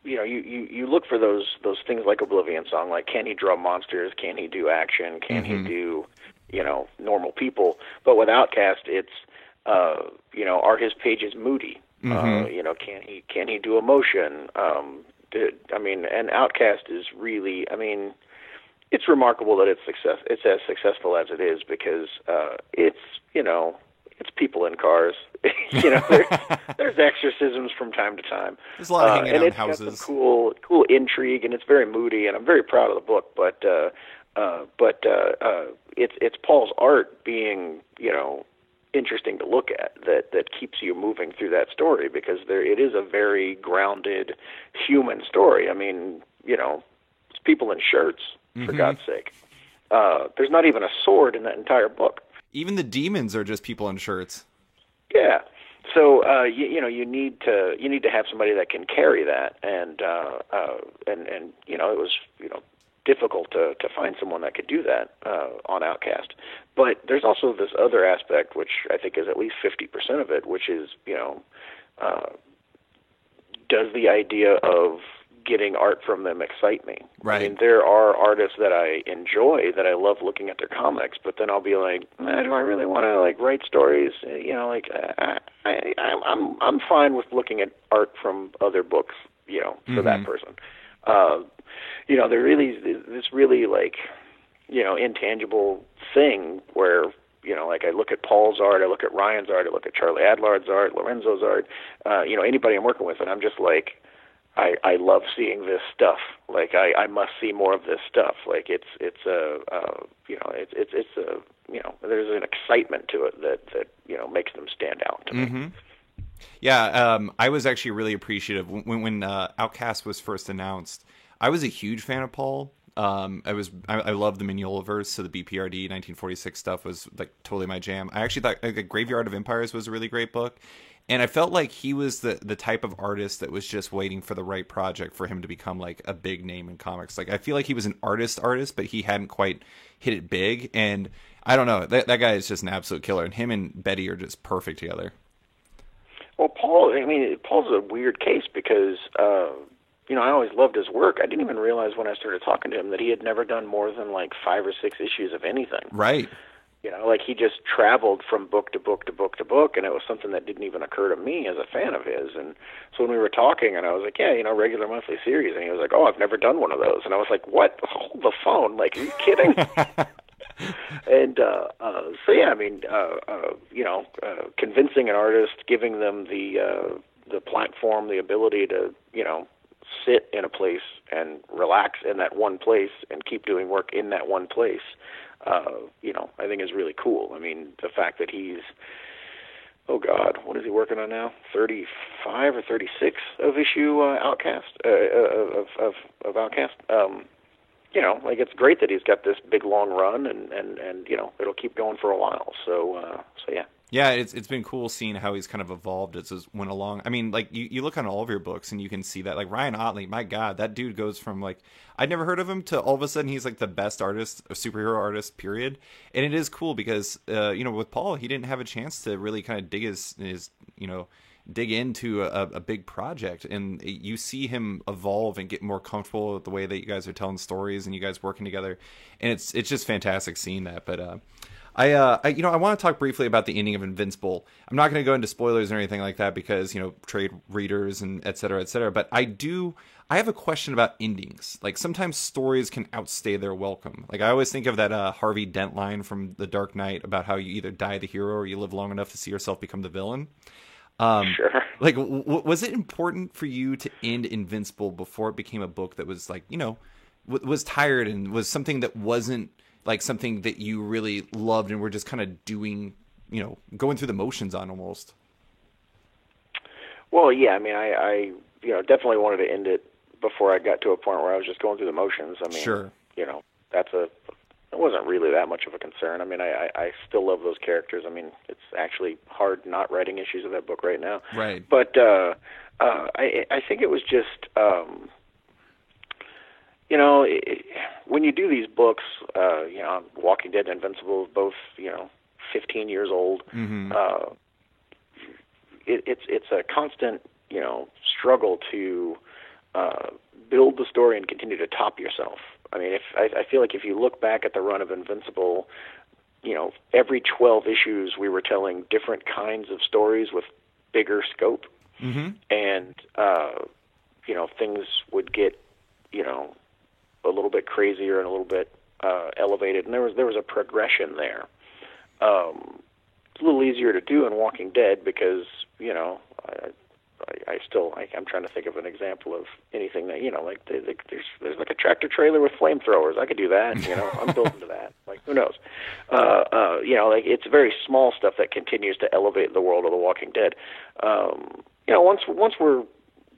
you know, you look for those things like Oblivion Song, like can he draw monsters, can he do action, can he do, you know, normal people. But with Outcast, it's you know, are his pages moody? You know, can he do emotion? I mean, and Outcast is really, I mean, it's remarkable that it's as successful as it is, because it's, you know, it's people in cars. You know, there's exorcisms from time to time. There's a lot of hanging out in houses. It's got some cool intrigue, and it's very moody, and I'm very proud of the book. But it's Paul's art being, you know, interesting to look at, that keeps you moving through that story, because it is a very grounded human story. I mean, it's people in shirts, for God's sake. There's not even a sword in that entire book. Even the demons are just people in shirts. Yeah. So you need to have somebody that can carry that, and it was difficult to find someone that could do that on Outcast. But there's also this other aspect, which I think is at least 50% of it, which is does the idea of getting art from them excite me? Right. I mean, there are artists that I enjoy, that I love looking at their comics, but then I'll be like, do I really want to write stories? I'm fine with looking at art from other books, for that person. There really this really intangible thing where I look at Paul's art, I look at Ryan's art, I look at Charlie Adlard's art, Lorenzo's art, anybody I'm working with, and I'm just like, I love seeing this stuff. I must see more of this stuff. There's an excitement to it that makes them stand out to me. Yeah, I was actually really appreciative when Outcast was first announced. I was a huge fan of Paul. I love the Mignolaverse, so the BPRD 1946 stuff was totally my jam. I actually thought Graveyard of Empires was a really great book. And I felt like he was the type of artist that was just waiting for the right project for him to become a big name in comics. I feel like he was an artist, but he hadn't quite hit it big. And I don't know, that guy is just an absolute killer. And him and Betty are just perfect together. Well, Paul's a weird case because, I always loved his work. I didn't even realize when I started talking to him that he had never done more than 5 or 6 issues of anything. Right. He just traveled from book to book to book to book, and it was something that didn't even occur to me as a fan of his. And so when we were talking, and I was like, yeah, regular monthly series, and he was like, oh, I've never done one of those. And I was like, what? Hold the phone. Are you kidding? And so, yeah, convincing an artist, giving them the platform, the ability to, sit in a place and relax in that one place and keep doing work in that one place, I think is really cool. I mean, the fact that he's, oh God, what is he working on now? 35 or 36 of issue Outcast, of Outcast. It's great that he's got this big long run, and it'll keep going for a while. So yeah. Yeah, it's been cool seeing how he's kind of evolved as it went along. I mean, you look on all of your books and you can see that, Ryan Ottley, my God, that dude goes from I'd never heard of him to all of a sudden he's the best artist, a superhero artist, period. And it is cool because, with Paul, he didn't have a chance to really kind of dig into a big project, and you see him evolve and get more comfortable with the way that you guys are telling stories and you guys working together, and it's just fantastic seeing that. But I want to talk briefly about the ending of Invincible. I'm not going to go into spoilers or anything like that because trade readers and et cetera, but I have a question about endings. Sometimes stories can outstay their welcome. I always think of that Harvey Dent line from The Dark Knight about how you either die the hero or you live long enough to see yourself become the villain. Sure. Was it important for you to end Invincible before it became a book that was was tired and was something that wasn't something that you really loved and were just kind of doing, going through the motions on almost? Well, yeah, I definitely wanted to end it before I got to a point where I was just going through the motions. Sure. It wasn't really that much of a concern. I still love those characters. It's actually hard not writing issues of that book right now. Right. But I think it was just, when you do these books, Walking Dead and Invincible, both, 15 years old, mm-hmm. It's a constant, struggle to build the story and continue to top yourself. I feel like if you look back at the run of Invincible, every 12 issues we were telling different kinds of stories with bigger scope, mm-hmm. and things would get a little bit crazier and a little bit elevated, and there was a progression there. It's a little easier to do in Walking Dead because I'm trying to think of an example of anything that, like there's like a tractor trailer with flamethrowers. I could do that. I'm building to that. Like, who knows? Like it's very small stuff that continues to elevate the world of The Walking Dead. Once we're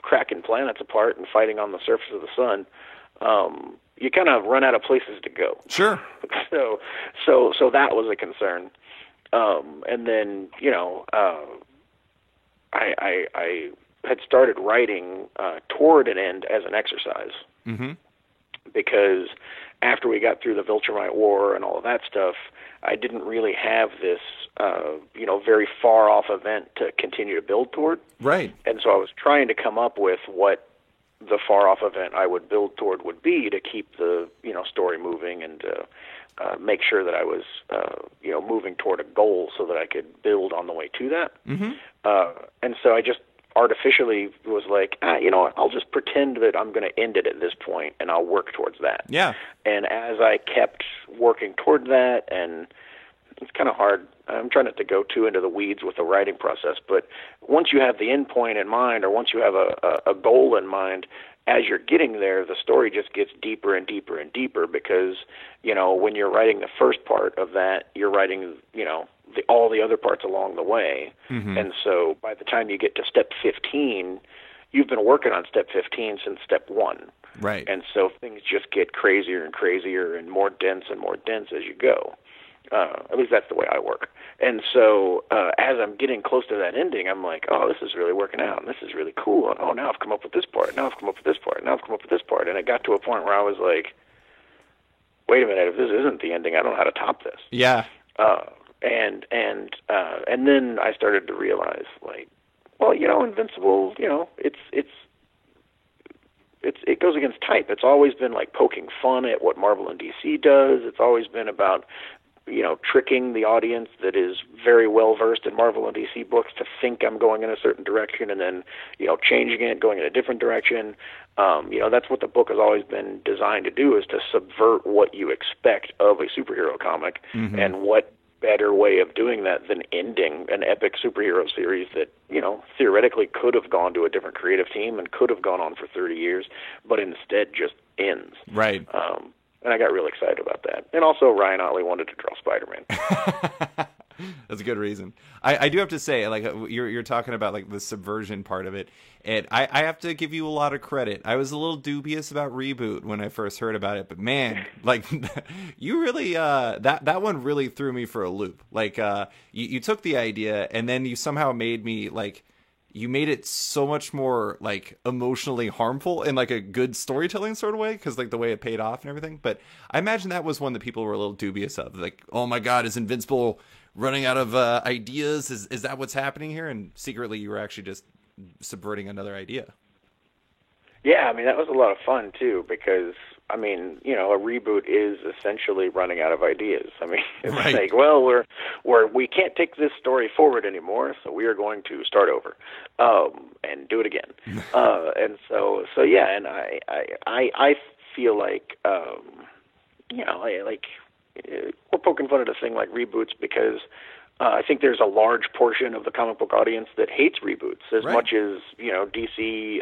cracking planets apart and fighting on the surface of the sun, you kind of run out of places to go. Sure. So that was a concern. And then, I had started writing toward an end as an exercise. Mm-hmm. Because after we got through the Viltrumite War and all of that stuff, I didn't really have this, very far-off event to continue to build toward. Right. And so I was trying to come up with what the far-off event I would build toward would be to keep the, story moving and make sure that I was, moving toward a goal so that I could build on the way to that. Mm-hmm. And so I just artificially was like, I'll just pretend that I'm going to end it at this point, and I'll work towards that. Yeah. And as I kept working toward that, and it's kind of hard, I'm trying not to go too into the weeds with the writing process, but once you have the end point in mind, or once you have a goal in mind, as you're getting there, the story just gets deeper and deeper and deeper because, when you're writing the first part of that, you're writing, all the other parts along the way. Mm-hmm. And so by the time you get to step 15, you've been working on step 15 since step 1. Right. And so things just get crazier and crazier and more dense as you go. At least that's the way I work. And so as I'm getting close to that ending, I'm like, oh, this is really working out, and this is really cool. And, oh, now I've come up with this part. Now I've come up with this part. Now I've come up with this part. And it got to a point where I was like, wait a minute, if this isn't the ending, I don't know how to top this. Yeah. And then I started to realize, like, well, Invincible, it goes against type. It's always been like poking fun at what Marvel and DC does. It's always been about, tricking the audience that is very well versed in Marvel and DC books to think I'm going in a certain direction and then, changing it, going in a different direction. That's what the book has always been designed to do, is to subvert what you expect of a superhero comic. Mm-hmm. And what better way of doing that than ending an epic superhero series that, theoretically could have gone to a different creative team and could have gone on for 30 years, but instead just ends. Right. And I got real excited about that. And also Ryan Otley wanted to draw Spider-Man. That's a good reason. I do have to say, like, you're talking about like the subversion part of it, and I have to give you a lot of credit. I was a little dubious about Reboot when I first heard about it, but man, like, you really that one really threw me for a loop. Like, you took the idea and then you somehow made me like. You made it so much more like emotionally harmful in like a good storytelling sort of way, because like the way it paid off and everything. But I imagine that was one that people were a little dubious of. Like, oh my God, is Invincible running out of ideas? Is that what's happening here? And secretly, you were actually just subverting another idea. Yeah, I mean, that was a lot of fun too, because a reboot is essentially running out of ideas. I mean, it's right. Like, well, we can't take this story forward anymore, so we are going to start over and do it again. And so yeah, and I feel like we're poking fun at a thing like reboots because I think there's a large portion of the comic book audience that hates reboots as right. much as, DC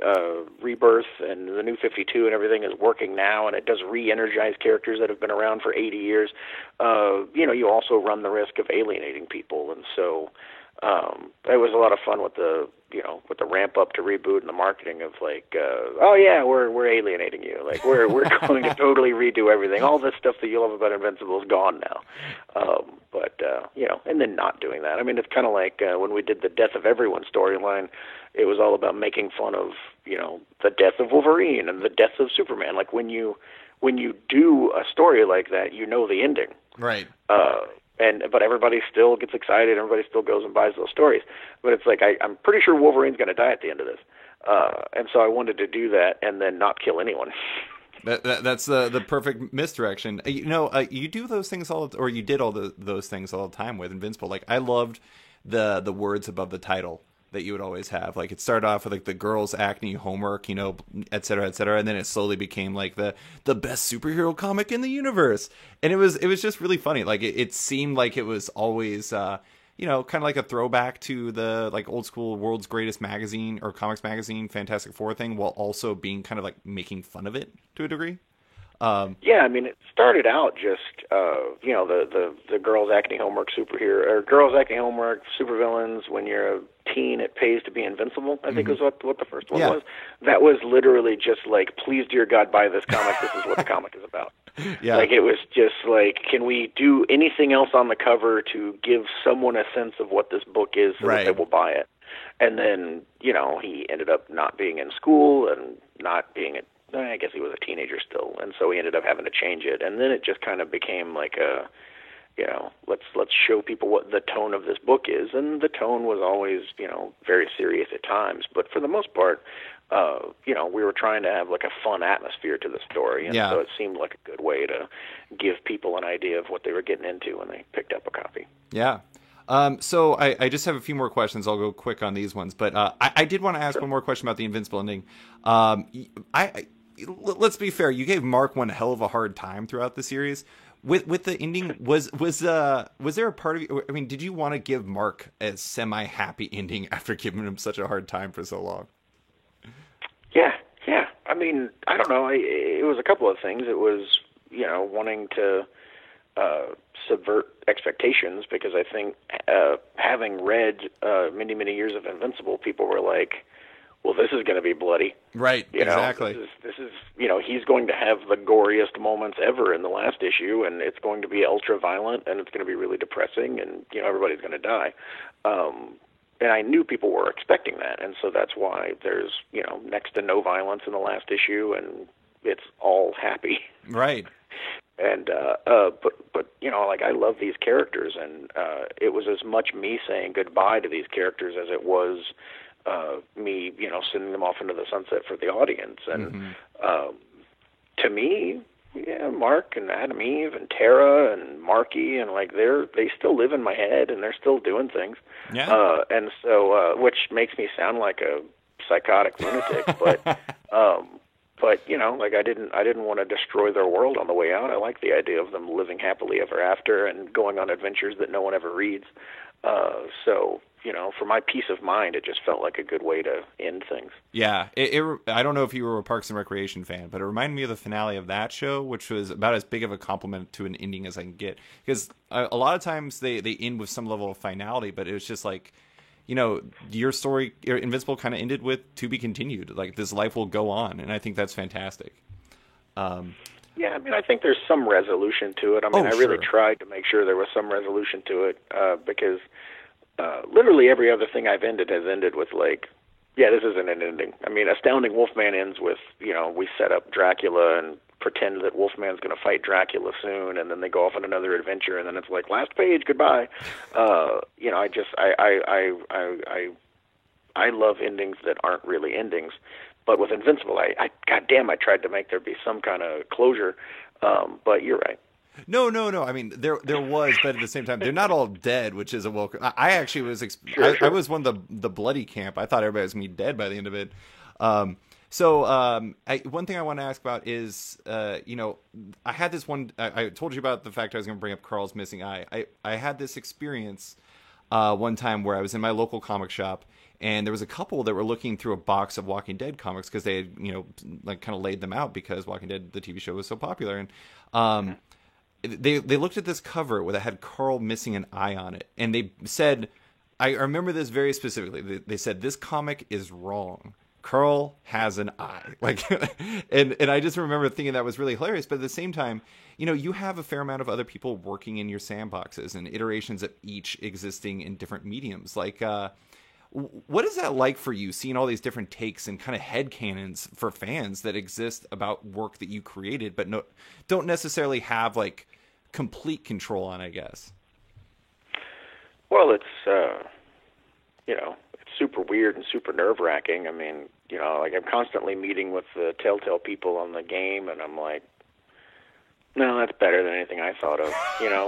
Rebirth and the New 52 and everything is working now, and it does re-energize characters that have been around for 80 years. You also run the risk of alienating people, and so it was a lot of fun with the ramp up to Reboot and the marketing of like, oh yeah, we're alienating you. Like we're going to totally redo everything. All this stuff that you love about Invincible is gone now. And then not doing that. I mean, it's kind of like when we did the Death of Everyone storyline, it was all about making fun of, the death of Wolverine and the death of Superman. Like when you do a story like that, the ending. Right. But everybody still gets excited. Everybody still goes and buys those stories. But it's like, I'm pretty sure Wolverine's going to die at the end of this. And so I wanted to do that and then not kill anyone. That's the perfect misdirection. You do those things you did all those things all the time with Invincible. Like, I loved the words above the title that you would always have. Like, it started off with like the girls' acne homework, et cetera, and then it slowly became like the best superhero comic in the universe. And it was just really funny. Like, it seemed like it was always kind of like a throwback to the like old school World's Greatest Magazine or Comics Magazine Fantastic Four thing, while also being kind of like making fun of it to a degree. Yeah, I mean, it started out just the girls acting homework superhero or girls acting homework supervillains. When you're a teen, it pays to be invincible. I think is what the first one was. That was literally just like, please, dear God, buy this comic. This is what the comic is about. Yeah. Like, it was just like, can we do anything else on the cover to give someone a sense of what this book is so that they will buy it? And then, he ended up not being in school and not being I guess he was a teenager still, and so he ended up having to change it. And then it just kind of became like let's show people what the tone of this book is. And the tone was always, very serious at times, but for the most part, we were trying to have like a fun atmosphere to the story, and so it seemed like a good way to give people an idea of what they were getting into when they picked up a copy. Yeah. So I just have a few more questions. I'll go quick on these ones, but I did want to ask one more question about the Invincible ending. Let's be fair. You gave Mark one hell of a hard time throughout the series. With the ending, was there a part of you? I mean, did you want to give Mark a semi-happy ending after giving him such a hard time for so long? Yeah. I mean, I don't know. It was a couple of things. It was, wanting to subvert expectations, because I think having read many, many years of Invincible, people were like, well, this is going to be bloody. Right, exactly. This is he's going to have the goriest moments ever in the last issue, and it's going to be ultra-violent, and it's going to be really depressing, and, everybody's going to die. And I knew people were expecting that, and so that's why there's, next to no violence in the last issue, and it's all happy. Right. And but like, I love these characters, and it was as much me saying goodbye to these characters as it was me, sending them off into the sunset for the audience. And to me, Mark and Adam Eve and Tara and Marky, and like, they still live in my head, and they're still doing things. Yeah. And so, which makes me sound like a psychotic lunatic, but like, I didn't want to destroy their world on the way out. I like the idea of them living happily ever after and going on adventures that no one ever reads. So, for my peace of mind, it just felt like a good way to end things. Yeah. I don't know if you were a Parks and Recreation fan, but it reminded me of the finale of that show, which was about as big of a compliment to an ending as I can get. Because a lot of times they end with some level of finality, but it was just like, your story, your Invincible, kind of ended with "to be continued." Like, this life will go on, and I think that's fantastic. Yeah, I mean, I think there's some resolution to it. I mean, I really tried to make sure there was some resolution to it, because literally every other thing I've ended has ended with, like, yeah, this isn't an ending. I mean, Astounding Wolfman ends with, we set up Dracula and pretend that Wolfman's going to fight Dracula soon, and then they go off on another adventure, and then it's like, last page, goodbye. I love endings that aren't really endings. But with Invincible, goddamn, I tried to make there be some kind of closure. But you're right. No. I mean, there was, but at the same time, they're not all dead, which is a welcome. I actually was, I was one of the bloody camp. I thought everybody was going to be dead by the end of it. One thing I want to ask about is, I had this one. I told you about the fact I was going to bring up Carl's missing eye. I had this experience one time where I was in my local comic shop, and there was a couple that were looking through a box of Walking Dead comics because they had, like, kind of laid them out because Walking Dead, the TV show, was so popular. And they looked at this cover where they had Carl missing an eye on it, and they said, I remember this very specifically. They said, "This comic is wrong. Carl has an eye." Like, and I just remember thinking that was really hilarious. But at the same time, you have a fair amount of other people working in your sandboxes and iterations of each existing in different mediums. Like, what is that like for you, seeing all these different takes and kind of headcanons for fans that exist about work that you created, but don't necessarily have, like, complete control on, I guess? Well, it's super weird and super nerve-wracking. I mean, like, I'm constantly meeting with the Telltale people on the game, and I'm like, no, that's better than anything I thought of.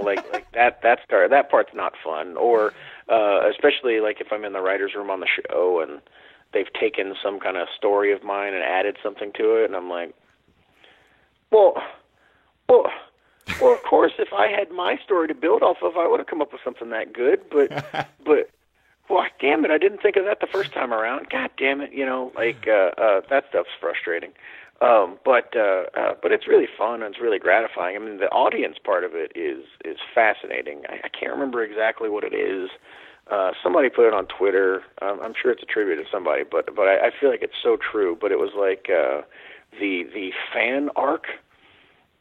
Like that part's not fun. Or especially, like, if I'm in the writer's room on the show and they've taken some kind of story of mine and added something to it, and I'm like, well, Well, of course, if I had my story to build off of, I would have come up with something that good. But, well, damn it, I didn't think of that the first time around. God damn it, that stuff's frustrating. But it's really fun and it's really gratifying. I mean, the audience part of it is fascinating. I can't remember exactly what it is. Somebody put it on Twitter. I'm sure it's a tribute to somebody, but I feel like it's so true. But it was like the fan arc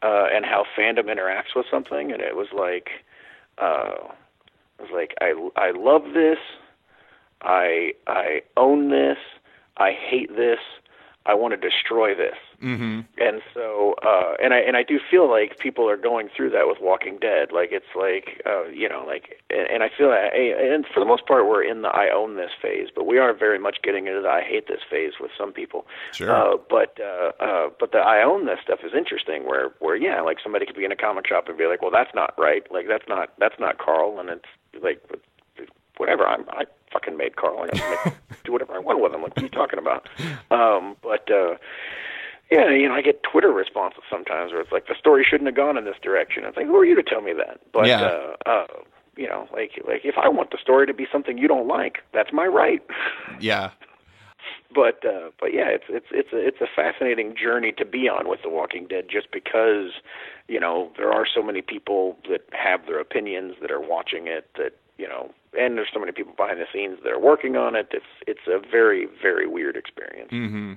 and how fandom interacts with something, and it was like I love this, I own this, I hate this, I want to destroy this. Mm-hmm. And so, and I do feel like people are going through that with Walking Dead. Like it's like, and I feel that, and for the most part, we're in the I own this phase, but we are very much getting into the I hate this phase with some people. Sure. But the I own this stuff is interesting. Where like somebody could be in a comic shop and be like, well, that's not right. Like that's not Carl, and it's like, whatever. I fucking made Carl. I can do whatever I want with him. Like, what are you talking about? Yeah, I get Twitter responses sometimes where it's like, the story shouldn't have gone in this direction. It's like, who are you to tell me that? But, like if I want the story to be something you don't like, that's my right. Yeah. But yeah, it's a fascinating journey to be on with The Walking Dead, just because, there are so many people that have their opinions that are watching it, that, and there's so many people behind the scenes that are working on it. It's a very, very weird experience. Mm-hmm.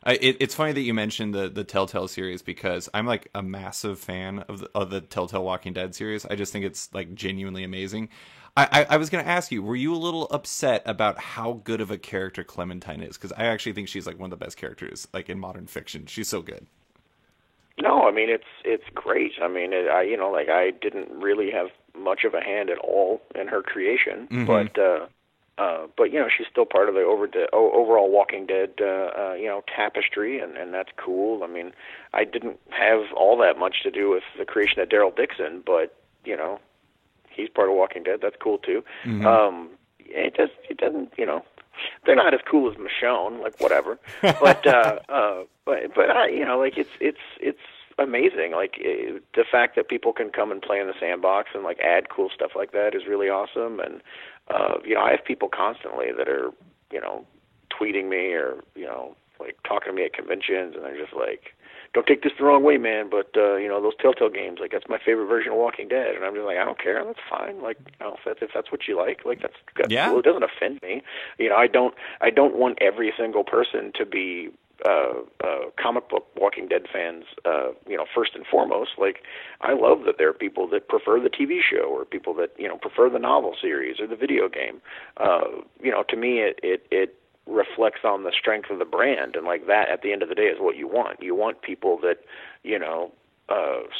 It's funny that you mentioned the Telltale series, because I'm like a massive fan of the Telltale Walking Dead series. I just think it's like genuinely amazing. I was going to ask you, were you a little upset about how good of a character Clementine is? Because I actually think she's like one of the best characters like in modern fiction. She's so good. No, I mean it's great. I mean, I didn't really have much of a hand at all in her creation, mm-hmm. but she's still part of the overall Walking Dead tapestry, and that's cool. I mean, I didn't have all that much to do with the creation of Daryl Dixon, but he's part of Walking Dead. That's cool too. Mm-hmm. It doesn't they're not as cool as Michonne, like whatever. But it's amazing. Like the fact that people can come and play in the sandbox and like add cool stuff like that is really awesome. And I have people constantly that are tweeting me or like talking to me at conventions, and they're just like, don't take this the wrong way, man, but those Telltale games, like, that's my favorite version of Walking Dead. And I'm just like, I don't care, that's fine. Like, if that's what you like, that's yeah. cool. It doesn't offend me. I don't want every single person to be comic book Walking Dead fans, first and foremost. Like, I love that there are people that prefer the TV show, or people that prefer the novel series or the video game. To me, it reflects on the strength of the brand, and like that at the end of the day is what you want. You want people that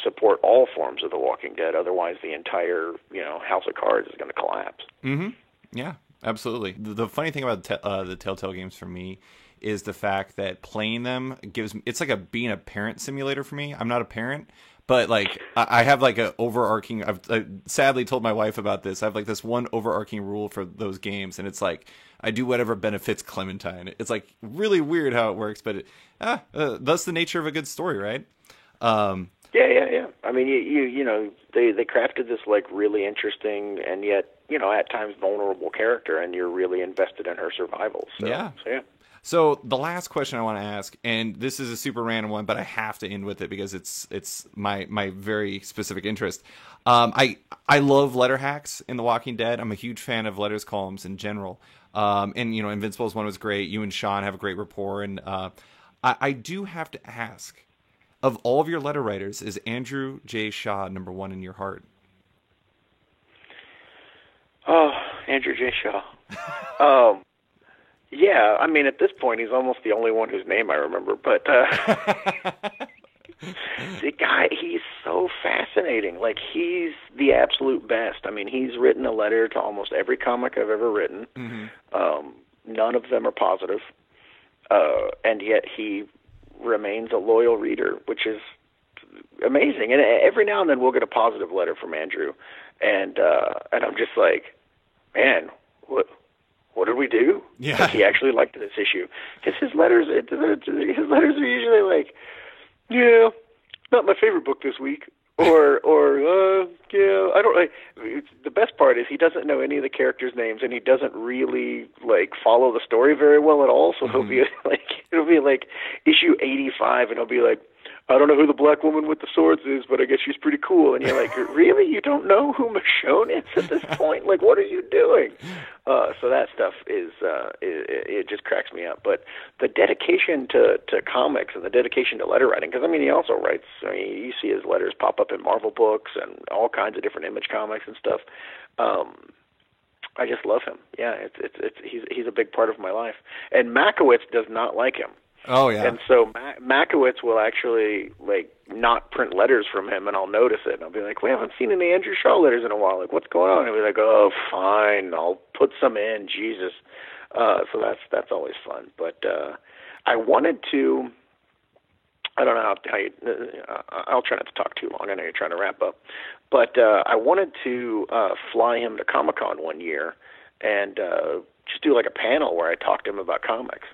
support all forms of The Walking Dead. Otherwise, the entire house of cards is going to collapse. Mm-hmm. Yeah, absolutely. The funny thing about the Telltale games for me is the fact that playing them it's like being a parent simulator for me. I'm not a parent, but like I have like a overarching. I sadly told my wife about this. I have like this one overarching rule for those games, and it's like I do whatever benefits Clementine. It's like really weird how it works, but that's the nature of a good story, right? Yeah. I mean, they crafted this like really interesting and yet at times vulnerable character, and you're really invested in her survival. So, yeah. So the last question I want to ask, and this is a super random one, but I have to end with it because it's my very specific interest. I love letter hacks in The Walking Dead. I'm a huge fan of letters columns in general. And Invincible's one was great. You and Sean have a great rapport, and I do have to ask, of all of your letter writers, is Andrew J. Shaw number one in your heart? Oh, Andrew J. Shaw. Yeah, I mean, at this point, he's almost the only one whose name I remember. But the guy, he's so fascinating. Like, he's the absolute best. I mean, he's written a letter to almost every comic I've ever written. Mm-hmm. None of them are positive. And yet he remains a loyal reader, which is amazing. And every now and then we'll get a positive letter from Andrew. And I'm just like, man, what did we do? Yeah. Like, he actually liked this issue. Because his letters are usually like, yeah, not my favorite book this week. Yeah, I don't. The best part is he doesn't know any of the characters' names, and he doesn't really like follow the story very well at all. So he'll be like, it'll be like issue 85, and he'll be like, I don't know who the black woman with the swords is, but I guess she's pretty cool. And you're like, really? You don't know who Michonne is at this point? Like, what are you doing? So that stuff it just cracks me up. But the dedication to comics and the dedication to letter writing, because, I mean, he also writes, I mean, you see his letters pop up in Marvel books and all kinds of different Image comics and stuff. I just love him. Yeah, he's a big part of my life. And Makowitz does not like him. Oh, yeah. And so Makowitz will actually, like, not print letters from him, and I'll notice it. And I'll be like, we haven't seen any Andrew Shaw letters in a while. Like, what's going on? And he'll be like, oh, fine, I'll put some in, Jesus. So that's always fun. But I wanted to, I don't know how you, I'll try not to talk too long. I know you're trying to wrap up. But I wanted to fly him to Comic-Con one year and just do, like, a panel where I talked to him about comics.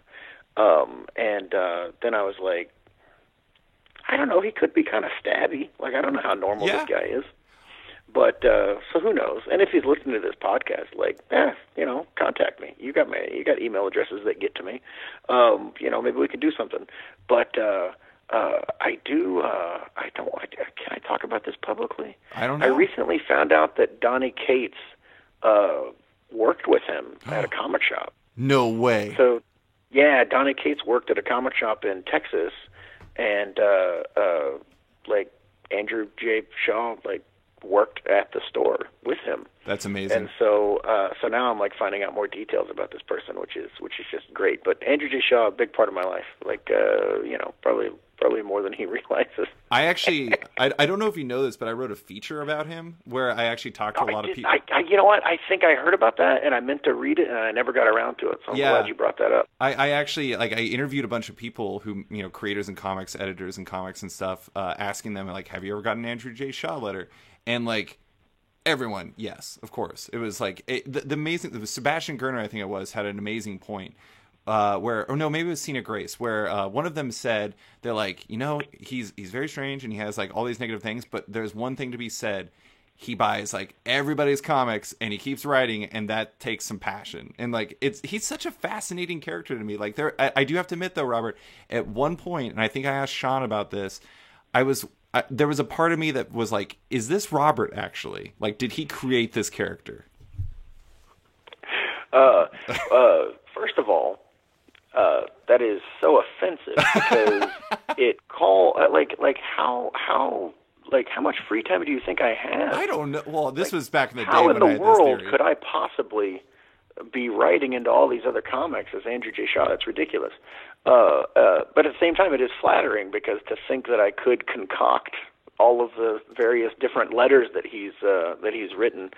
Then I was like, I don't know, he could be kind of stabby. Like, I don't know how normal this guy is. But, so who knows? And if he's listening to this podcast, like, contact me. You got email addresses that get to me. Maybe we could do something. But, can I talk about this publicly? I don't know. I recently found out that Donny Cates, worked with him at a comic shop. No way. So, yeah, Donny Cates worked at a comic shop in Texas, and like Andrew J. Shaw worked at the store with him. That's amazing. And so now I'm finding out more details about this person, which is just great. But Andrew J. Shaw, a big part of my life. Probably more than he realizes. I actually, I don't know if you know this, but I wrote a feature about him where I actually talked to a lot of people. You know what? I think I heard about that, and I meant to read it, and I never got around to it. So I'm glad you brought that up. I actually, I interviewed a bunch of people who, creators in comics, editors in comics and stuff, asking them, have you ever gotten an Andrew J. Shaw letter? And, everyone, yes, of course. It was, the amazing, Sebastian Gerner, I think it was, had an amazing point. Maybe it was Cena Grace, where one of them said, they're like, he's very strange and he has all these negative things, but there's one thing to be said. He buys everybody's comics and he keeps writing, and that takes some passion. And he's such a fascinating character to me. I do have to admit though, Robert, at one point, and I think I asked Sean about this, there was a part of me that was like, is this Robert actually? Did he create this character? First of all, that is so offensive because how much free time do you think I have? I don't know. Well, this was back in the day. How when in the I had world this theory. could I possibly be writing into all these other comics as Andrew J. Shaw? That's ridiculous. But at the same time, it is flattering because to think that I could concoct all of the various different letters that he's written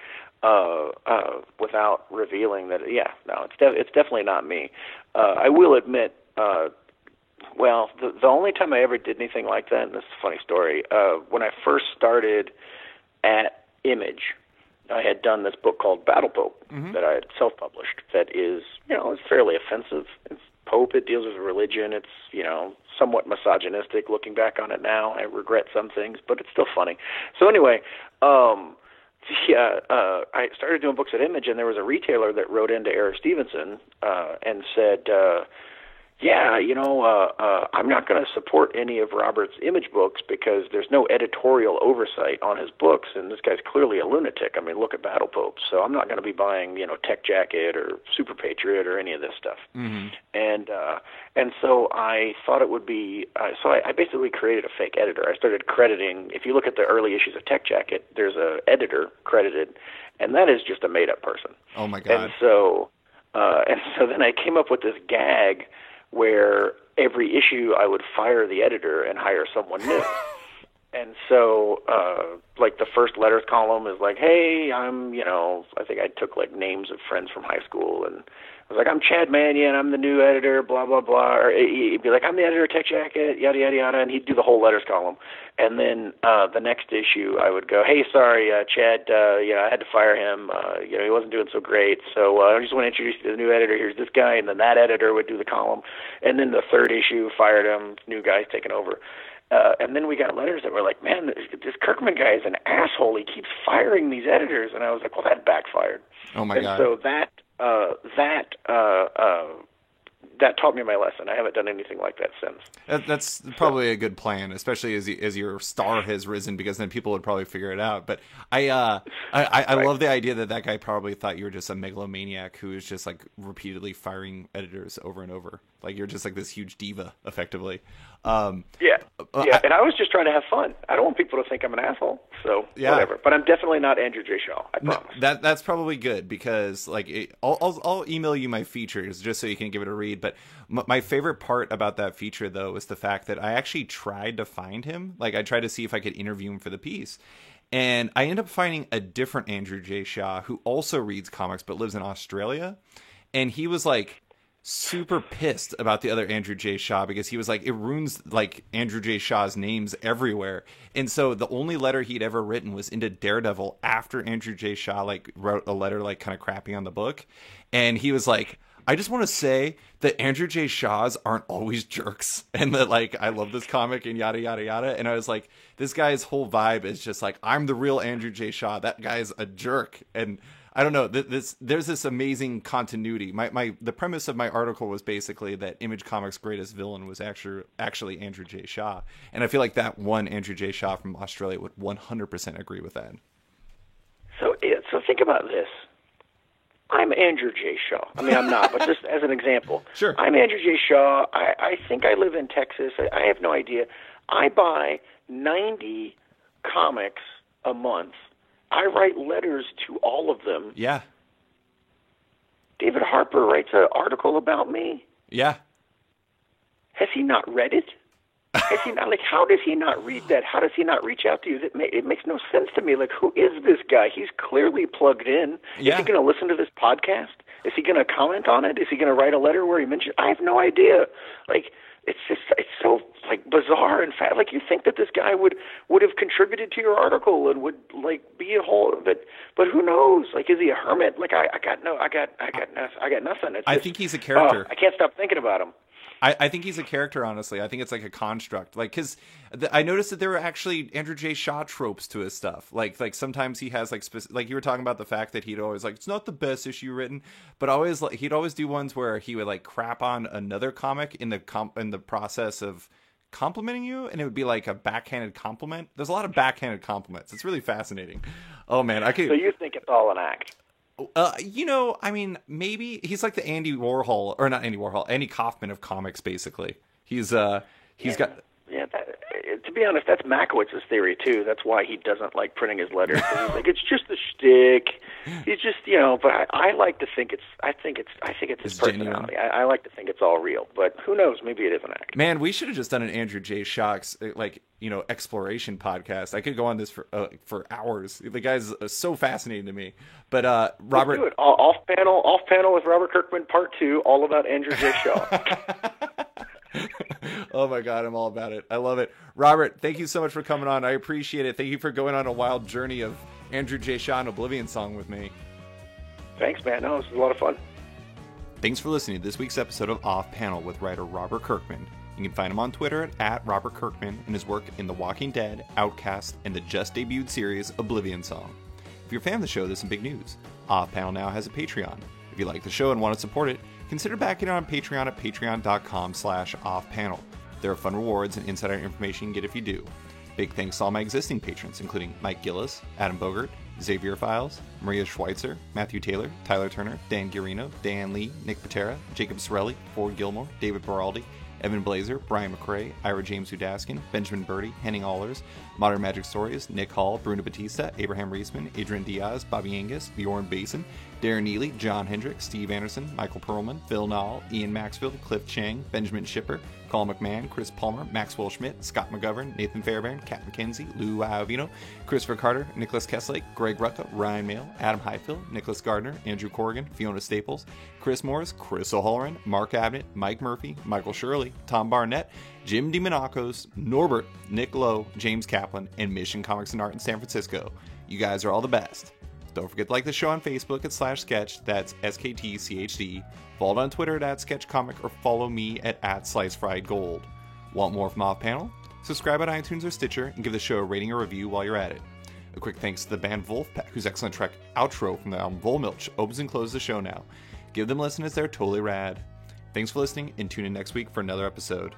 without revealing that. Yeah, no, it's definitely not me. I will admit. The only time I ever did anything like that, and this is a funny story, when I first started at Image, I had done this book called Battle Pope that I had self-published that is, it's fairly offensive. It's Pope, it deals with religion. It's, somewhat misogynistic looking back on it now. I regret some things, but it's still funny. So anyway, I started doing books at Image, and there was a retailer that wrote into Eric Stevenson and said, I'm not going to support any of Robert's Image books because there's no editorial oversight on his books, and this guy's clearly a lunatic. I mean, look at Battle Pope. So I'm not going to be buying, Tech Jacket or Super Patriot or any of this stuff. Mm-hmm. And so I thought it would be, I basically created a fake editor. I started crediting, if you look at the early issues of Tech Jacket, there's an editor credited, and that is just a made-up person. Oh, my God. And so then I came up with this gag where every issue I would fire the editor and hire someone new. And so, the first letters column is hey, I'm, I think I took names of friends from high school, and I was I'm Chad Mannion, I'm the new editor, blah, blah, blah. Or he'd be I'm the editor of Tech Jacket, yada, yada, yada, and he'd do the whole letters column. And then the next issue I would go, hey, sorry, Chad, I had to fire him. He wasn't doing so great, so I just want to introduce you to the new editor. Here's this guy, and then that editor would do the column. And then the third issue, fired him, new guy's taking over. And then we got letters that were like, man, this Kirkman guy is an asshole. He keeps firing these editors. And I was like, well, that backfired. Oh my God. And so that taught me my lesson. I haven't done anything like that since. That's probably a good plan, especially as your star has risen, because then people would probably figure it out. But I Right. love the idea that guy probably thought you were just a megalomaniac who is just like repeatedly firing editors over and over. Like you're just like this huge diva, effectively. Yeah, and I was just trying to have fun. I don't want people to think I'm an asshole, so Yeah. whatever. But I'm definitely not Andrew J. Shaw, I promise. That's probably good, because like I'll email you my features just so you can give it a read. But my favorite part about that feature, though, was the fact that I actually tried to find him. Like I tried to see if I could interview him for the piece, and I ended up finding a different Andrew J. Shaw who also reads comics but lives in Australia, and he was like super pissed about the other Andrew J. Shaw, because he was like, it ruins like Andrew J. Shaw's names everywhere. And so the only letter he'd ever written was into Daredevil after Andrew J. Shaw like wrote a letter like kind of crapping on the book. And he was like, I just want to say that Andrew J. Shaws aren't always jerks, and that like I love this comic and yada yada yada. And I was like, this guy's whole vibe is just like, I'm the real Andrew J. Shaw. That guy's a jerk. And I don't know. There's this amazing continuity. The premise of my article was basically that Image Comics' greatest villain was actually Andrew J. Shaw, and I feel like that one Andrew J. Shaw from Australia would 100% agree with that. So think about this. I'm Andrew J. Shaw. I mean, I'm not, but just as an example. Sure. I'm Andrew J. Shaw. I think I live in Texas. I have no idea. I buy 90 comics a month. I write letters to all of them. Yeah. David Harper writes an article about me. Yeah. Has he not read it? Has he not, like, how does he not read that? How does he not reach out to you? It makes no sense to me. Like, who is this guy? He's clearly plugged in. Yeah. Is he going to listen to this podcast? Is he going to comment on it? Is he going to write a letter where he mentions? I have no idea. Like, it's so like bizarre and fat. Like, you think that this guy would have contributed to your article and would like be a whole, but who knows? Like, is he a hermit? Like, I got nothing. It's I think he's a character. I can't stop thinking about him. I think he's a character, honestly. I think it's like a construct. Like, because I noticed that there were actually Andrew J. Shaw tropes to his stuff. Like sometimes he has like like you were talking about the fact that he'd always like, it's not the best issue written, but always like he'd always do ones where he would like crap on another comic in the process of complimenting you, and it would be like a backhanded compliment. There's a lot of backhanded compliments. It's really fascinating. Oh man, I could. So you think it's all an act? I mean, maybe he's like the Andy Warhol, or not Andy Warhol, Andy Kaufman of comics, basically. He's got. Yeah, to be honest, that's Makowitz's theory too. That's why he doesn't like printing his letters. He's like, it's just a shtick. He's just, but I like to think I think it's his personality. I like to think it's all real, but who knows? Maybe it is an act. Man, we should have just done an Andrew J. Shaw exploration podcast. I could go on this for hours. The guy's so fascinating to me. But Robert, let's do it. Off panel with Robert Kirkman, Part 2, all about Andrew J. Shaw. Oh my God, I'm all about it. I love it. Robert, thank you so much for coming on. I appreciate it. Thank you for going on a wild journey of Andrew J. Shaw and Oblivion Song with me. Thanks, man. No, this was a lot of fun. Thanks for listening to this week's episode of Off Panel with writer Robert Kirkman. You can find him on Twitter at Robert Kirkman and his work in The Walking Dead, Outcast, and the just debuted series Oblivion Song. If you're a fan of the show, there's some big news. Off Panel now has a Patreon. If you like the show and want to support it, consider backing it on Patreon at patreon.com/offpanel. There are fun rewards and insider information you can get if you do. Big thanks to all my existing patrons, including Mike Gillis, Adam Bogert, Xavier Files, Maria Schweitzer, Matthew Taylor, Tyler Turner, Dan Guarino, Dan Lee, Nick Patera, Jacob Sorelli, Ford Gilmore, David Baraldi, Evan Blazer, Brian McRae, Ira James Udaskin, Benjamin Birdie, Henning Allers, Modern Magic Stories, Nick Hall, Bruno Batista, Abraham Reisman, Adrian Diaz, Bobby Angus, Bjorn Basin, Darren Neely, John Hendricks, Steve Anderson, Michael Perlman, Phil Nall, Ian Maxfield, Cliff Chang, Benjamin Shipper, Colin McMahon, Chris Palmer, Maxwell Schmidt, Scott McGovern, Nathan Fairbairn, Kat McKenzie, Lou Iovino, Christopher Carter, Nicholas Kesslake, Greg Rucka, Ryan Mail, Adam Highfield, Nicholas Gardner, Andrew Corrigan, Fiona Staples, Chris Morris, Chris O'Halloran, Mark Abnett, Mike Murphy, Michael Shirley, Tom Barnett, Jim DiMonacos, Norbert, Nick Lowe, James Kaplan, and Mission Comics and Art in San Francisco. You guys are all the best. Don't forget to like the show on Facebook at /sketch, that's SKTCHD. Follow on Twitter at @sketchcomic or follow me at @slicefriedgold. Want more from Off Panel? Subscribe on iTunes or Stitcher and give the show a rating or review while you're at it. A quick thanks to the band Wolfpack, whose excellent track Outro from the album Volmilch opens and closes the show now. Give them a listen as they're totally rad. Thanks for listening, and tune in next week for another episode.